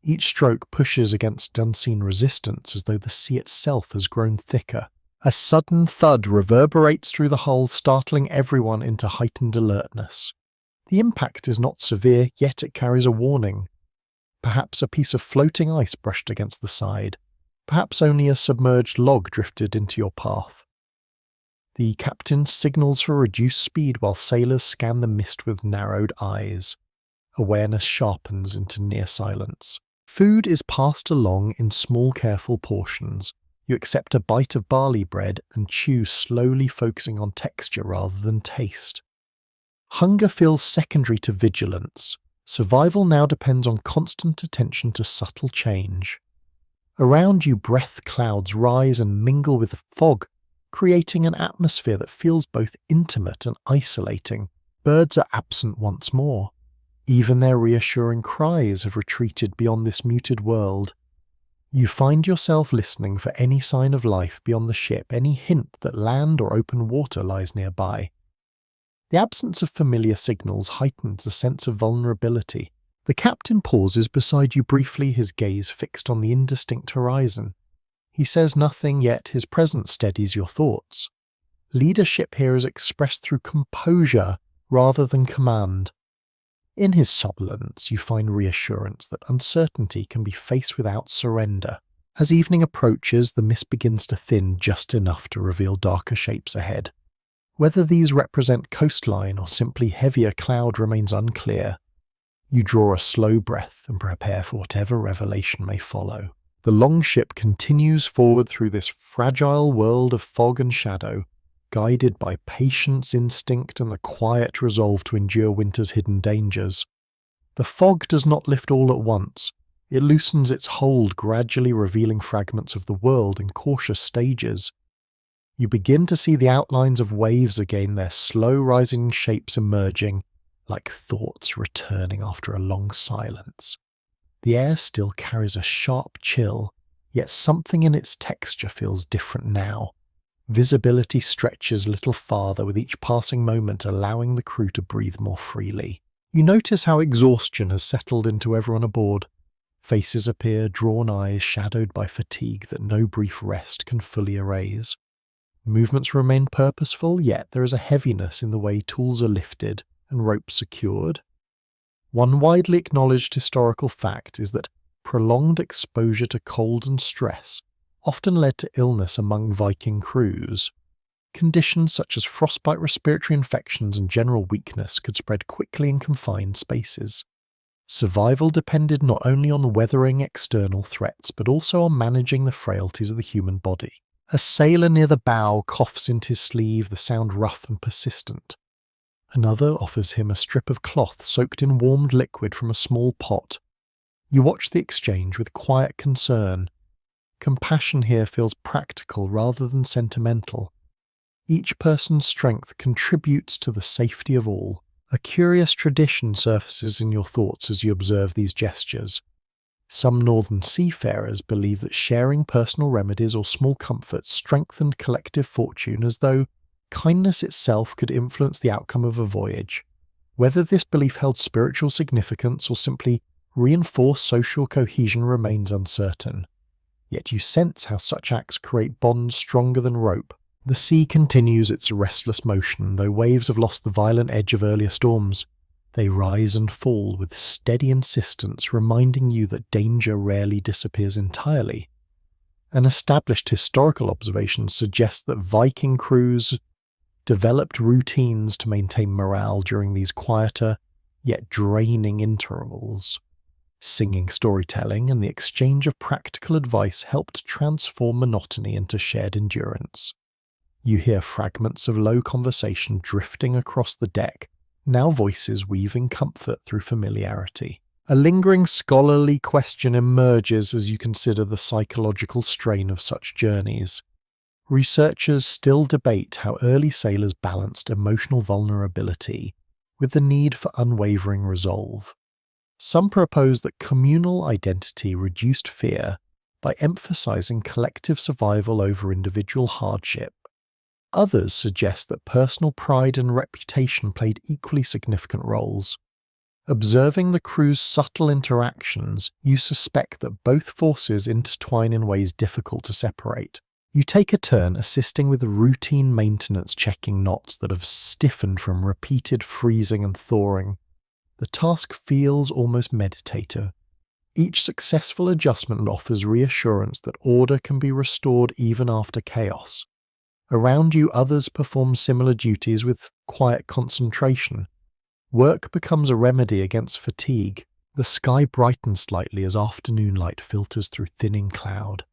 Each stroke pushes against unseen resistance as though the sea itself has grown thicker. A sudden thud reverberates through the hull, startling everyone into heightened alertness. The impact is not severe, yet it carries a warning. Perhaps a piece of floating ice brushed against the side. Perhaps only a submerged log drifted into your path. The captain signals for reduced speed while sailors scan the mist with narrowed eyes. Awareness sharpens into near silence. Food is passed along in small, careful portions. You accept a bite of barley bread and chew slowly, focusing on texture rather than taste. Hunger feels secondary to vigilance. Survival now depends on constant attention to subtle change. Around you, breath clouds rise and mingle with fog, creating an atmosphere that feels both intimate and isolating. Birds are absent once more. Even their reassuring cries have retreated beyond this muted world. You find yourself listening for any sign of life beyond the ship, any hint that land or open water lies nearby. The absence of familiar signals heightens the sense of vulnerability. The captain pauses beside you briefly, his gaze fixed on the indistinct horizon. He says nothing, yet his presence steadies your thoughts. Leadership here is expressed through composure rather than command. In his subtlance, you find reassurance that uncertainty can be faced without surrender. As evening approaches, the mist begins to thin just enough to reveal darker shapes ahead. Whether these represent coastline or simply heavier cloud remains unclear. You draw a slow breath and prepare for whatever revelation may follow. The longship continues forward through this fragile world of fog and shadow, guided by patience, instinct, and the quiet resolve to endure winter's hidden dangers. The fog does not lift all at once. It loosens its hold, gradually revealing fragments of the world in cautious stages. You begin to see the outlines of waves again, their slow rising shapes emerging, like thoughts returning after a long silence. The air still carries a sharp chill, yet something in its texture feels different now. Visibility stretches a little farther with each passing moment, allowing the crew to breathe more freely. You notice how exhaustion has settled into everyone aboard. Faces appear, drawn eyes shadowed by fatigue that no brief rest can fully erase. Movements remain purposeful, yet there is a heaviness in the way tools are lifted and ropes secured. One widely acknowledged historical fact is that prolonged exposure to cold and stress often led to illness among Viking crews. Conditions such as frostbite, respiratory infections, and general weakness could spread quickly in confined spaces. Survival depended not only on weathering external threats, but also on managing the frailties of the human body. A sailor near the bow coughs into his sleeve, the sound rough and persistent. Another offers him a strip of cloth soaked in warmed liquid from a small pot. You watch the exchange with quiet concern. Compassion here feels practical rather than sentimental. Each person's strength contributes to the safety of all. A curious tradition surfaces in your thoughts as you observe these gestures. Some northern seafarers believe that sharing personal remedies or small comforts strengthened collective fortune, as though kindness itself could influence the outcome of a voyage. Whether this belief held spiritual significance or simply reinforced social cohesion remains uncertain. Yet you sense how such acts create bonds stronger than rope. The sea continues its restless motion, though waves have lost the violent edge of earlier storms. They rise and fall with steady insistence, reminding you that danger rarely disappears entirely. An established historical observation suggests that Viking crews developed routines to maintain morale during these quieter, yet draining intervals. Singing, storytelling, and the exchange of practical advice helped transform monotony into shared endurance. You hear fragments of low conversation drifting across the deck, now voices weaving comfort through familiarity. A lingering scholarly question emerges as you consider the psychological strain of such journeys. Researchers still debate how early sailors balanced emotional vulnerability with the need for unwavering resolve. Some propose that communal identity reduced fear by emphasizing collective survival over individual hardship. Others suggest that personal pride and reputation played equally significant roles. Observing the crew's subtle interactions, you suspect that both forces intertwine in ways difficult to separate. You take a turn assisting with routine maintenance, checking knots that have stiffened from repeated freezing and thawing. The task feels almost meditative. Each successful adjustment offers reassurance that order can be restored even after chaos. Around you, others perform similar duties with quiet concentration. Work becomes a remedy against fatigue. The sky brightens slightly as afternoon light filters through thinning cloud.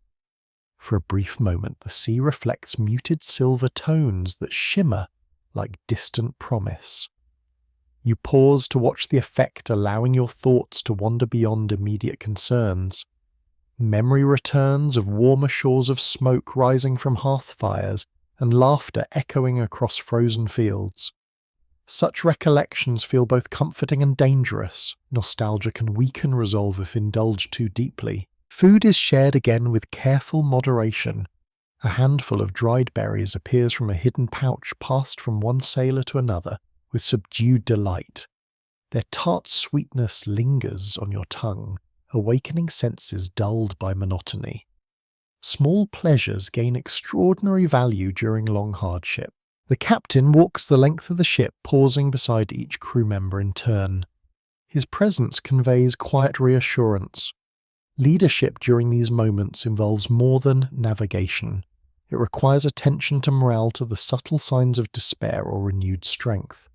For a brief moment, the sea reflects muted silver tones that shimmer like distant promise. You pause to watch the effect, allowing your thoughts to wander beyond immediate concerns. Memory returns of warmer shores of smoke rising from hearth fires and laughter echoing across frozen fields. Such recollections feel both comforting and dangerous. Nostalgia can weaken resolve if indulged too deeply. Food is shared again with careful moderation. A handful of dried berries appears from a hidden pouch passed from one sailor to another with subdued delight. Their tart sweetness lingers on your tongue, awakening senses dulled by monotony. Small pleasures gain extraordinary value during long hardship. The captain walks the length of the ship, pausing beside each crew member in turn. His presence conveys quiet reassurance. Leadership during these moments involves more than navigation. It requires attention to morale, to the subtle signs of despair or renewed strength.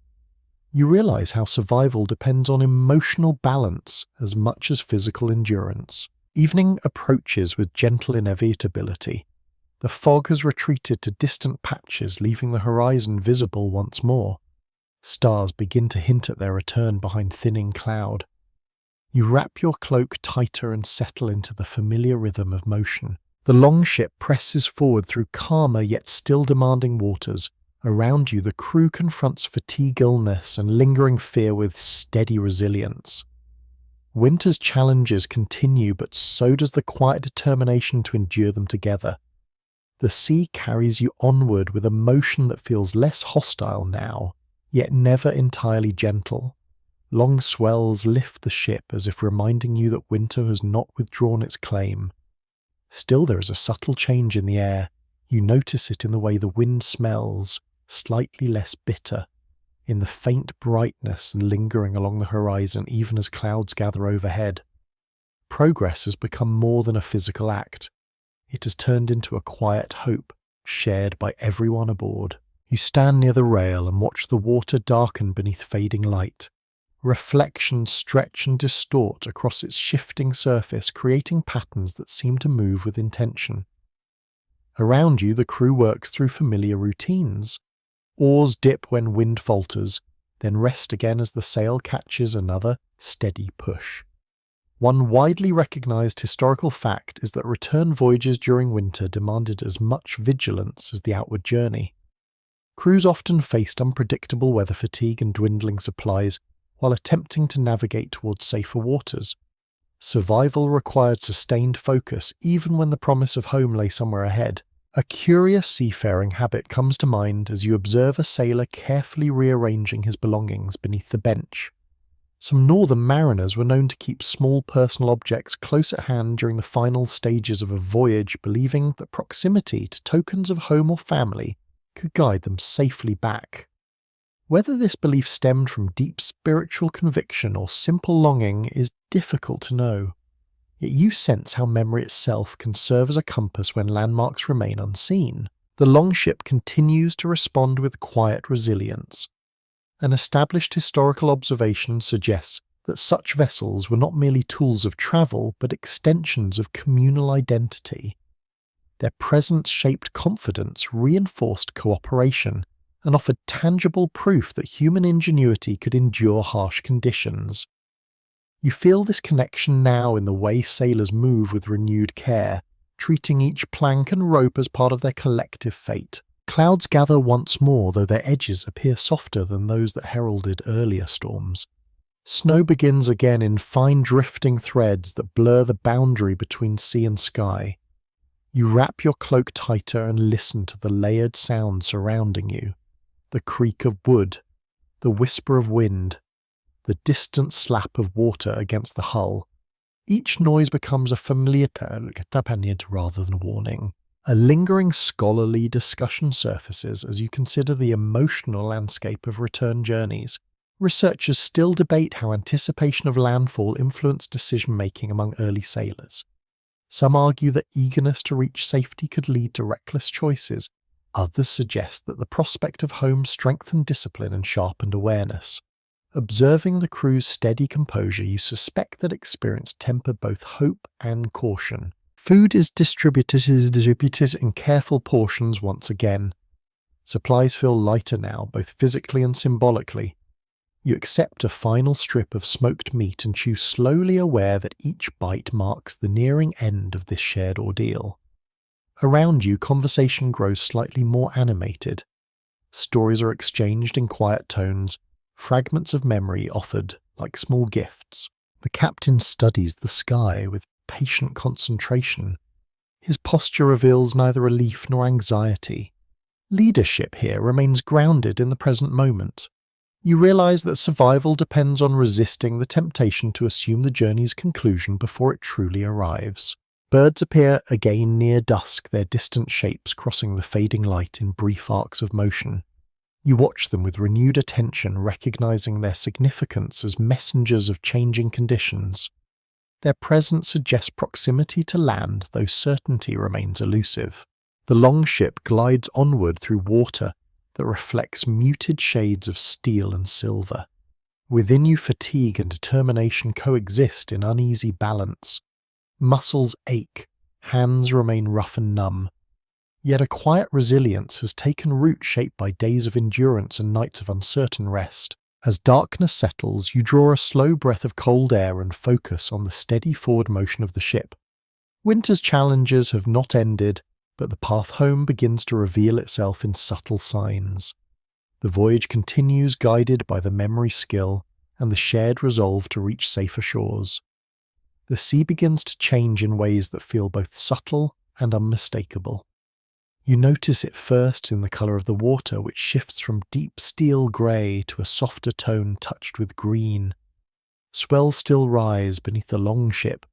You realize how survival depends on emotional balance as much as physical endurance. Evening approaches with gentle inevitability. The fog has retreated to distant patches, leaving the horizon visible once more. Stars begin to hint at their return behind thinning cloud. You wrap your cloak tighter and settle into the familiar rhythm of motion. The longship presses forward through calmer yet still demanding waters. Around you, the crew confronts fatigue, illness, and lingering fear with steady resilience. Winter's challenges continue, but so does the quiet determination to endure them together. The sea carries you onward with a motion that feels less hostile now, yet never entirely gentle. Long swells lift the ship as if reminding you that winter has not withdrawn its claim. Still, there is a subtle change in the air. You notice it in the way the wind smells, slightly less bitter, in the faint brightness lingering along the horizon even as clouds gather overhead. Progress has become more than a physical act. It has turned into a quiet hope, shared by everyone aboard. You stand near the rail and watch the water darken beneath fading light. Reflections stretch and distort across its shifting surface, creating patterns that seem to move with intention. Around you, the crew works through familiar routines. Oars dip when wind falters, then rest again as the sail catches another steady push. One widely recognized historical fact is that return voyages during winter demanded as much vigilance as the outward journey. Crews often faced unpredictable weather fatigue and dwindling supplies while attempting to navigate towards safer waters. Survival required sustained focus even when the promise of home lay somewhere ahead. A curious seafaring habit comes to mind as you observe a sailor carefully rearranging his belongings beneath the bench. Some northern mariners were known to keep small personal objects close at hand during the final stages of a voyage, believing that proximity to tokens of home or family could guide them safely back. Whether this belief stemmed from deep spiritual conviction or simple longing is difficult to know. Yet you sense how memory itself can serve as a compass when landmarks remain unseen. The longship continues to respond with quiet resilience. An established historical observation suggests that such vessels were not merely tools of travel, but extensions of communal identity. Their presence shaped confidence, reinforced cooperation, and offered tangible proof that human ingenuity could endure harsh conditions. You feel this connection now in the way sailors move with renewed care, treating each plank and rope as part of their collective fate. Clouds gather once more, though their edges appear softer than those that heralded earlier storms. Snow begins again in fine drifting threads that blur the boundary between sea and sky. You wrap your cloak tighter and listen to the layered sounds surrounding you. The creak of wood, the whisper of wind, the distant slap of water against the hull. Each noise becomes a familiar rather than a warning. A lingering scholarly discussion surfaces as you consider the emotional landscape of return journeys. Researchers still debate how anticipation of landfall influenced decision-making among early sailors. Some argue that eagerness to reach safety could lead to reckless choices. Others suggest that the prospect of home strengthened discipline and sharpened awareness. Observing the crew's steady composure, you suspect that experience tempered both hope and caution. Food is distributed in careful portions once again. Supplies feel lighter now, both physically and symbolically. You accept a final strip of smoked meat and chew slowly, aware that each bite marks the nearing end of this shared ordeal. Around you, conversation grows slightly more animated. Stories are exchanged in quiet tones, fragments of memory offered like small gifts. The captain studies the sky with patient concentration. His posture reveals neither relief nor anxiety. Leadership here remains grounded in the present moment. You realize that survival depends on resisting the temptation to assume the journey's conclusion before it truly arrives. Birds appear again near dusk, their distant shapes crossing the fading light in brief arcs of motion. You watch them with renewed attention, recognizing their significance as messengers of changing conditions. Their presence suggests proximity to land, though certainty remains elusive. The longship glides onward through water that reflects muted shades of steel and silver. Within you, fatigue and determination coexist in uneasy balance. Muscles ache, hands remain rough and numb. Yet a quiet resilience has taken root, shaped by days of endurance and nights of uncertain rest. As darkness settles, you draw a slow breath of cold air and focus on the steady forward motion of the ship. Winter's challenges have not ended, but the path home begins to reveal itself in subtle signs. The voyage continues, guided by the memory skill and the shared resolve to reach safer shores. The sea begins to change in ways that feel both subtle and unmistakable. You notice it first in the colour of the water, which shifts from deep steel grey to a softer tone touched with green. Swells still rise beneath the longship,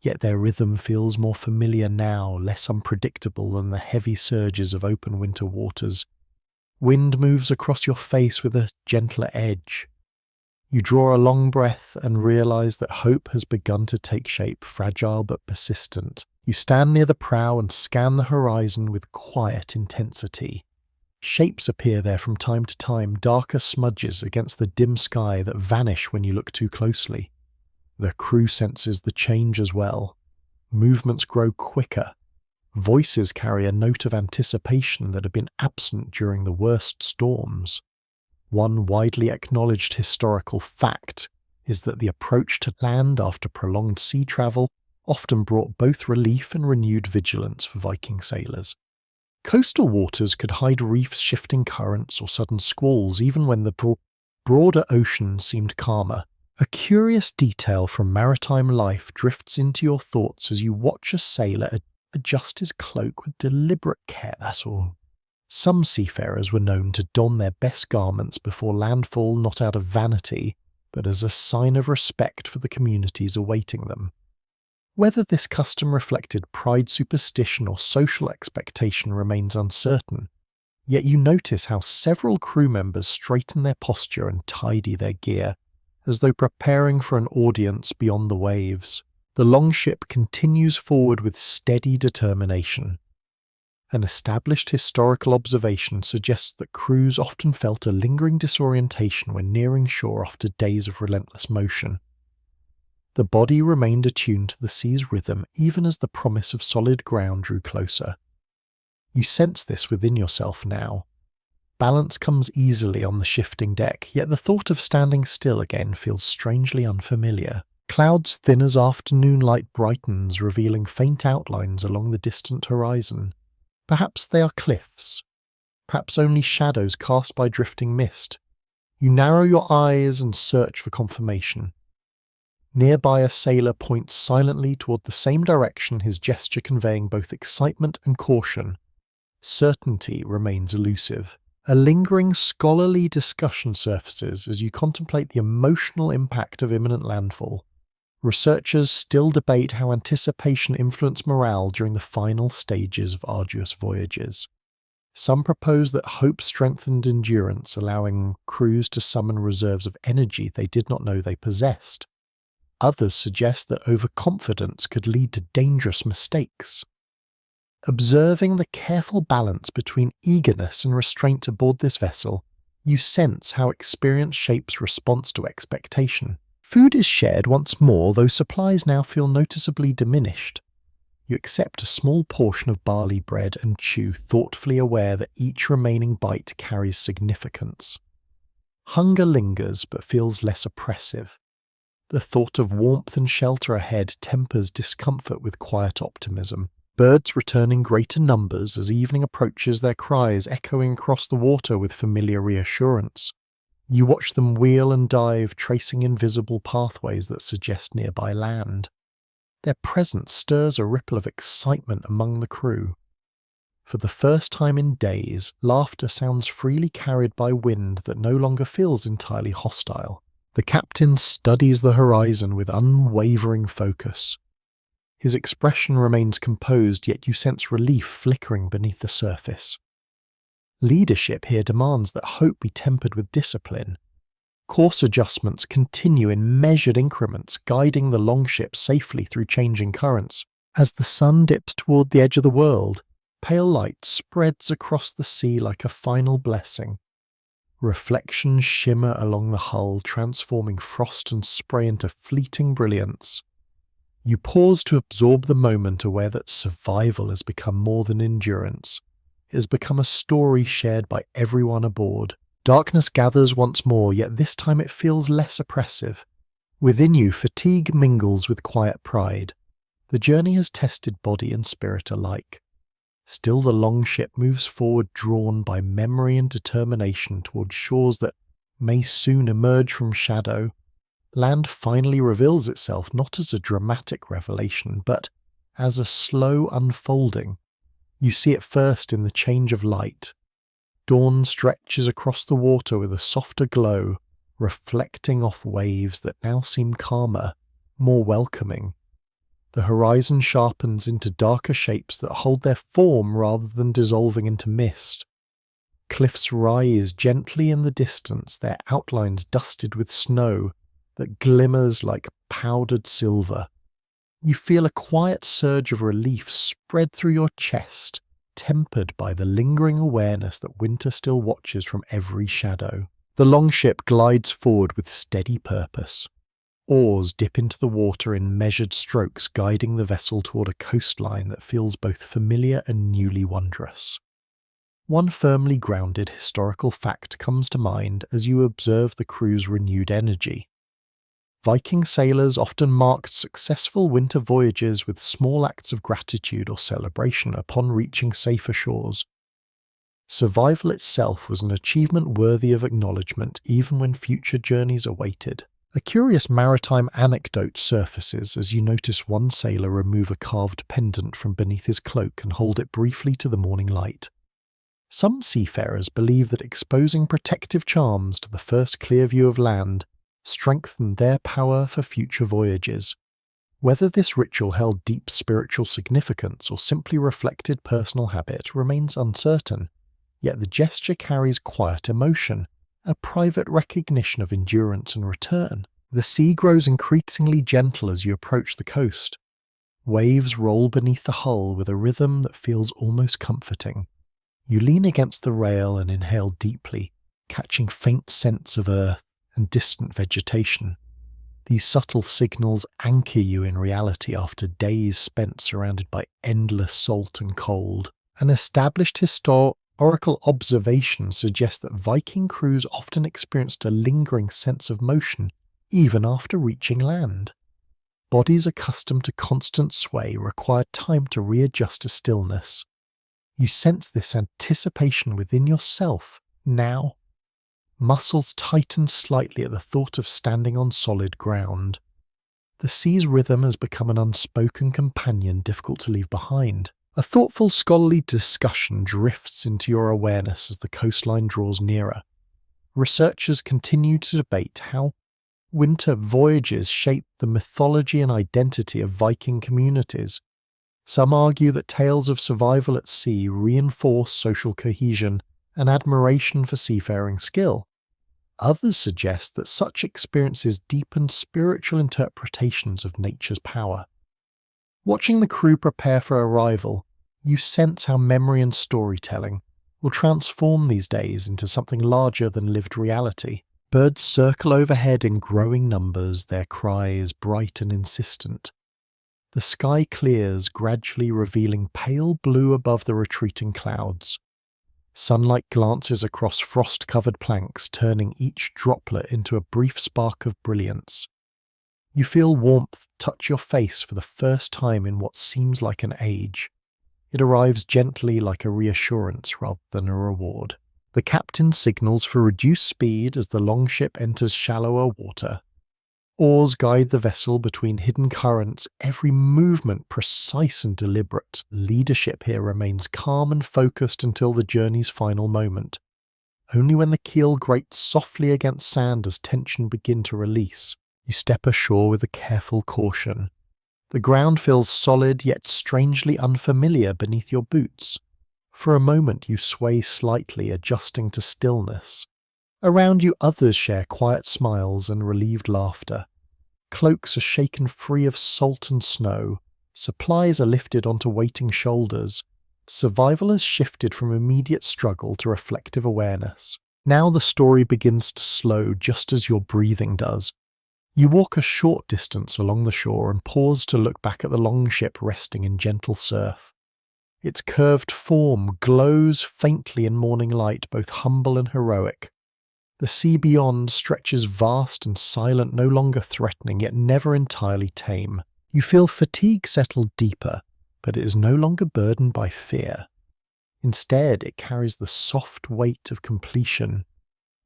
yet their rhythm feels more familiar now, less unpredictable than the heavy surges of open winter waters. Wind moves across your face with a gentler edge. You draw a long breath and realize that hope has begun to take shape, fragile but persistent. You stand near the prow and scan the horizon with quiet intensity. Shapes appear there from time to time, darker smudges against the dim sky that vanish when you look too closely. The crew senses the change as well. Movements grow quicker. Voices carry a note of anticipation that had been absent during the worst storms. One widely acknowledged historical fact is that the approach to land after prolonged sea travel often brought both relief and renewed vigilance for Viking sailors. Coastal waters could hide reefs, shifting currents, or sudden squalls, even when the broader ocean seemed calmer. A curious detail from maritime life drifts into your thoughts as you watch a sailor adjust his cloak with deliberate care. That's all. Some seafarers were known to don their best garments before landfall, not out of vanity, but as a sign of respect for the communities awaiting them. Whether this custom reflected pride, superstition, or social expectation remains uncertain, yet you notice how several crew members straighten their posture and tidy their gear, as though preparing for an audience beyond the waves. The longship continues forward with steady determination. An established historical observation suggests that crews often felt a lingering disorientation when nearing shore after days of relentless motion. The body remained attuned to the sea's rhythm even as the promise of solid ground drew closer. You sense this within yourself now. Balance comes easily on the shifting deck, yet the thought of standing still again feels strangely unfamiliar. Clouds thin as afternoon light brightens, revealing faint outlines along the distant horizon. Perhaps they are cliffs, perhaps only shadows cast by drifting mist. You narrow your eyes and search for confirmation. Nearby, a sailor points silently toward the same direction, his gesture conveying both excitement and caution. Certainty remains elusive. A lingering scholarly discussion surfaces as you contemplate the emotional impact of imminent landfall. Researchers still debate how anticipation influenced morale during the final stages of arduous voyages. Some propose that hope strengthened endurance, allowing crews to summon reserves of energy they did not know they possessed. Others suggest that overconfidence could lead to dangerous mistakes. Observing the careful balance between eagerness and restraint aboard this vessel, you sense how experience shapes response to expectation. Food is shared once more, though supplies now feel noticeably diminished. You accept a small portion of barley bread and chew, thoughtfully aware that each remaining bite carries significance. Hunger lingers but feels less oppressive. The thought of warmth and shelter ahead tempers discomfort with quiet optimism. Birds return in greater numbers as evening approaches, their cries echoing across the water with familiar reassurance. You watch them wheel and dive, tracing invisible pathways that suggest nearby land. Their presence stirs a ripple of excitement among the crew. For the first time in days, laughter sounds freely carried by wind that no longer feels entirely hostile. The captain studies the horizon with unwavering focus. His expression remains composed, yet you sense relief flickering beneath the surface. Leadership here demands that hope be tempered with discipline. Course adjustments continue in measured increments, guiding the longship safely through changing currents. As the sun dips toward the edge of the world, pale light spreads across the sea like a final blessing. Reflections shimmer along the hull, transforming frost and spray into fleeting brilliance. You pause to absorb the moment, aware that survival has become more than endurance. It has become a story shared by everyone aboard. Darkness gathers once more, yet this time it feels less oppressive. Within you, fatigue mingles with quiet pride. The journey has tested body and spirit alike. Still the longship moves forward, drawn by memory and determination toward shores that may soon emerge from shadow. Land finally reveals itself not as a dramatic revelation, but as a slow unfolding. You see it first in the change of light. Dawn stretches across the water with a softer glow, reflecting off waves that now seem calmer, more welcoming. The horizon sharpens into darker shapes that hold their form rather than dissolving into mist. Cliffs rise gently in the distance, their outlines dusted with snow that glimmers like powdered silver. You feel a quiet surge of relief spread through your chest, tempered by the lingering awareness that winter still watches from every shadow. The longship glides forward with steady purpose. Oars dip into the water in measured strokes, guiding the vessel toward a coastline that feels both familiar and newly wondrous. One firmly grounded historical fact comes to mind as you observe the crew's renewed energy. Viking sailors often marked successful winter voyages with small acts of gratitude or celebration upon reaching safer shores. Survival itself was an achievement worthy of acknowledgement even when future journeys awaited. A curious maritime anecdote surfaces as you notice one sailor remove a carved pendant from beneath his cloak and hold it briefly to the morning light. Some seafarers believe that exposing protective charms to the first clear view of land strengthened their power for future voyages. Whether this ritual held deep spiritual significance or simply reflected personal habit remains uncertain, yet the gesture carries quiet emotion, a private recognition of endurance and return. The sea grows increasingly gentle as you approach the coast. Waves roll beneath the hull with a rhythm that feels almost comforting. You lean against the rail and inhale deeply, catching faint scents of earth and distant vegetation. These subtle signals anchor you in reality after days spent surrounded by endless salt and cold. An established historical observation suggests that Viking crews often experienced a lingering sense of motion even after reaching land. Bodies accustomed to constant sway required time to readjust to stillness. You sense this anticipation within yourself now. Muscles tighten slightly at the thought of standing on solid ground. The sea's rhythm has become an unspoken companion difficult to leave behind. A thoughtful scholarly discussion drifts into your awareness as the coastline draws nearer. Researchers continue to debate how winter voyages shape the mythology and identity of Viking communities. Some argue that tales of survival at sea reinforce social cohesion and admiration for seafaring skill. Others suggest that such experiences deepen spiritual interpretations of nature's power. Watching the crew prepare for arrival, You sense how memory and storytelling will transform these days into something larger than lived reality. Birds circle overhead in growing numbers, their cries bright and insistent. The sky clears, gradually revealing pale blue above the retreating clouds. Sunlight glances across frost-covered planks, turning each droplet into a brief spark of brilliance. You feel warmth touch your face for the first time in what seems like an age. It arrives gently, like a reassurance rather than a reward. The captain signals for reduced speed as the longship enters shallower water. Oars guide the vessel between hidden currents, every movement precise and deliberate. Leadership here remains calm and focused until the journey's final moment. Only when the keel grates softly against sand does tension begin to release. You step ashore with a careful caution. The ground feels solid yet strangely unfamiliar beneath your boots. For a moment you sway slightly, adjusting to stillness. Around you others share quiet smiles and relieved laughter. Cloaks are shaken free of salt and snow. Supplies are lifted onto waiting shoulders. Survival has shifted from immediate struggle to reflective awareness. Now the story begins to slow just as your breathing does. You walk a short distance along the shore and pause to look back at the longship resting in gentle surf. Its curved form glows faintly in morning light, both humble and heroic. The sea beyond stretches vast and silent, no longer threatening, yet never entirely tame. You feel fatigue settle deeper, but it is no longer burdened by fear. Instead, it carries the soft weight of completion.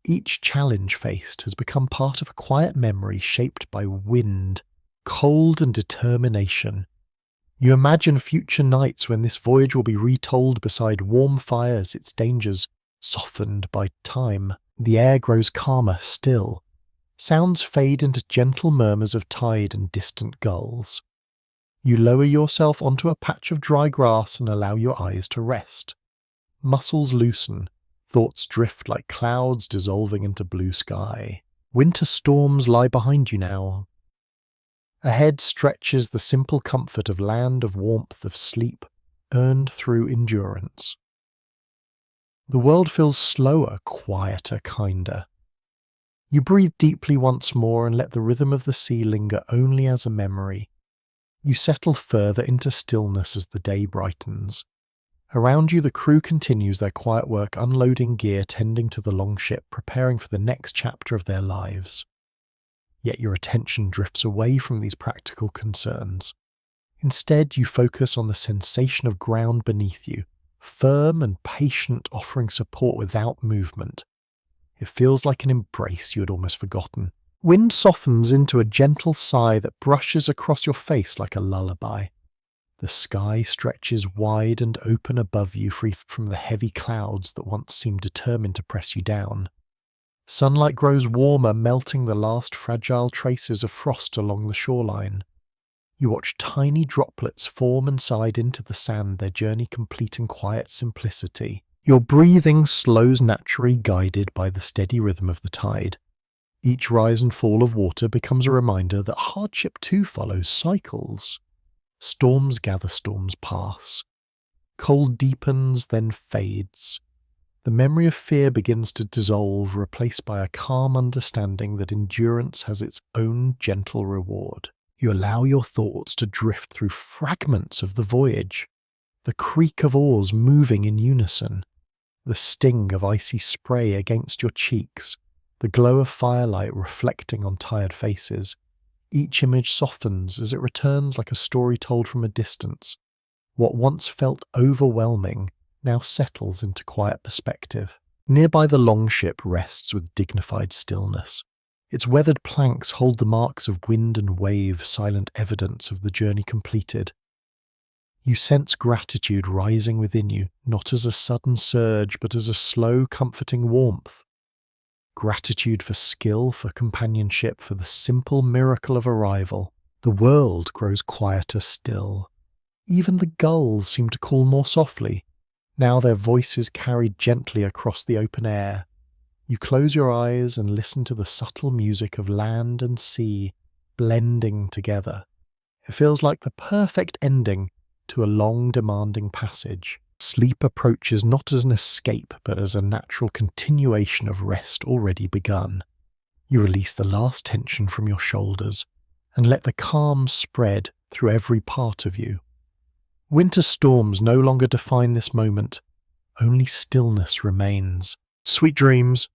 Each challenge faced has become part of a quiet memory shaped by wind, cold, and determination. You imagine future nights when this voyage will be retold beside warm fires, its dangers softened by time. The air grows calmer still. Sounds fade into gentle murmurs of tide and distant gulls. You lower yourself onto a patch of dry grass and allow your eyes to rest. Muscles loosen, thoughts drift like clouds dissolving into blue sky. Winter storms lie behind you now. Ahead stretches the simple comfort of land, of warmth, of sleep, earned through endurance. The world feels slower, quieter, kinder. You breathe deeply once more and let the rhythm of the sea linger only as a memory. You settle further into stillness as the day brightens. Around you the crew continues their quiet work, unloading gear, tending to the longship, preparing for the next chapter of their lives. Yet your attention drifts away from these practical concerns. Instead, you focus on the sensation of ground beneath you, firm and patient, offering support without movement. It feels like an embrace you had almost forgotten. Wind softens into a gentle sigh that brushes across your face like a lullaby. The sky stretches wide and open above you, free from the heavy clouds that once seemed determined to press you down. Sunlight grows warmer, melting the last fragile traces of frost along the shoreline. You watch tiny droplets form and slide into the sand, their journey complete in quiet simplicity. Your breathing slows naturally, guided by the steady rhythm of the tide. Each rise and fall of water becomes a reminder that hardship too follows cycles. Storms gather, storms pass. Cold deepens, then fades. The memory of fear begins to dissolve, replaced by a calm understanding that endurance has its own gentle reward. You allow your thoughts to drift through fragments of the voyage, the creak of oars moving in unison, the sting of icy spray against your cheeks, the glow of firelight reflecting on tired faces. Each image softens as it returns like a story told from a distance. What once felt overwhelming now settles into quiet perspective. Nearby the longship rests with dignified stillness. Its weathered planks hold the marks of wind and wave, silent evidence of the journey completed. You sense gratitude rising within you, not as a sudden surge, but as a slow, comforting warmth. Gratitude for skill, for companionship, for the simple miracle of arrival. The world grows quieter still. Even the gulls seem to call more softly, now their voices carried gently across the open air. You close your eyes and listen to the subtle music of land and sea blending together. It feels like the perfect ending to a long, demanding passage. Sleep approaches not as an escape, but as a natural continuation of rest already begun. You release the last tension from your shoulders and let the calm spread through every part of you. Winter storms no longer define this moment. Only stillness remains. Sweet dreams.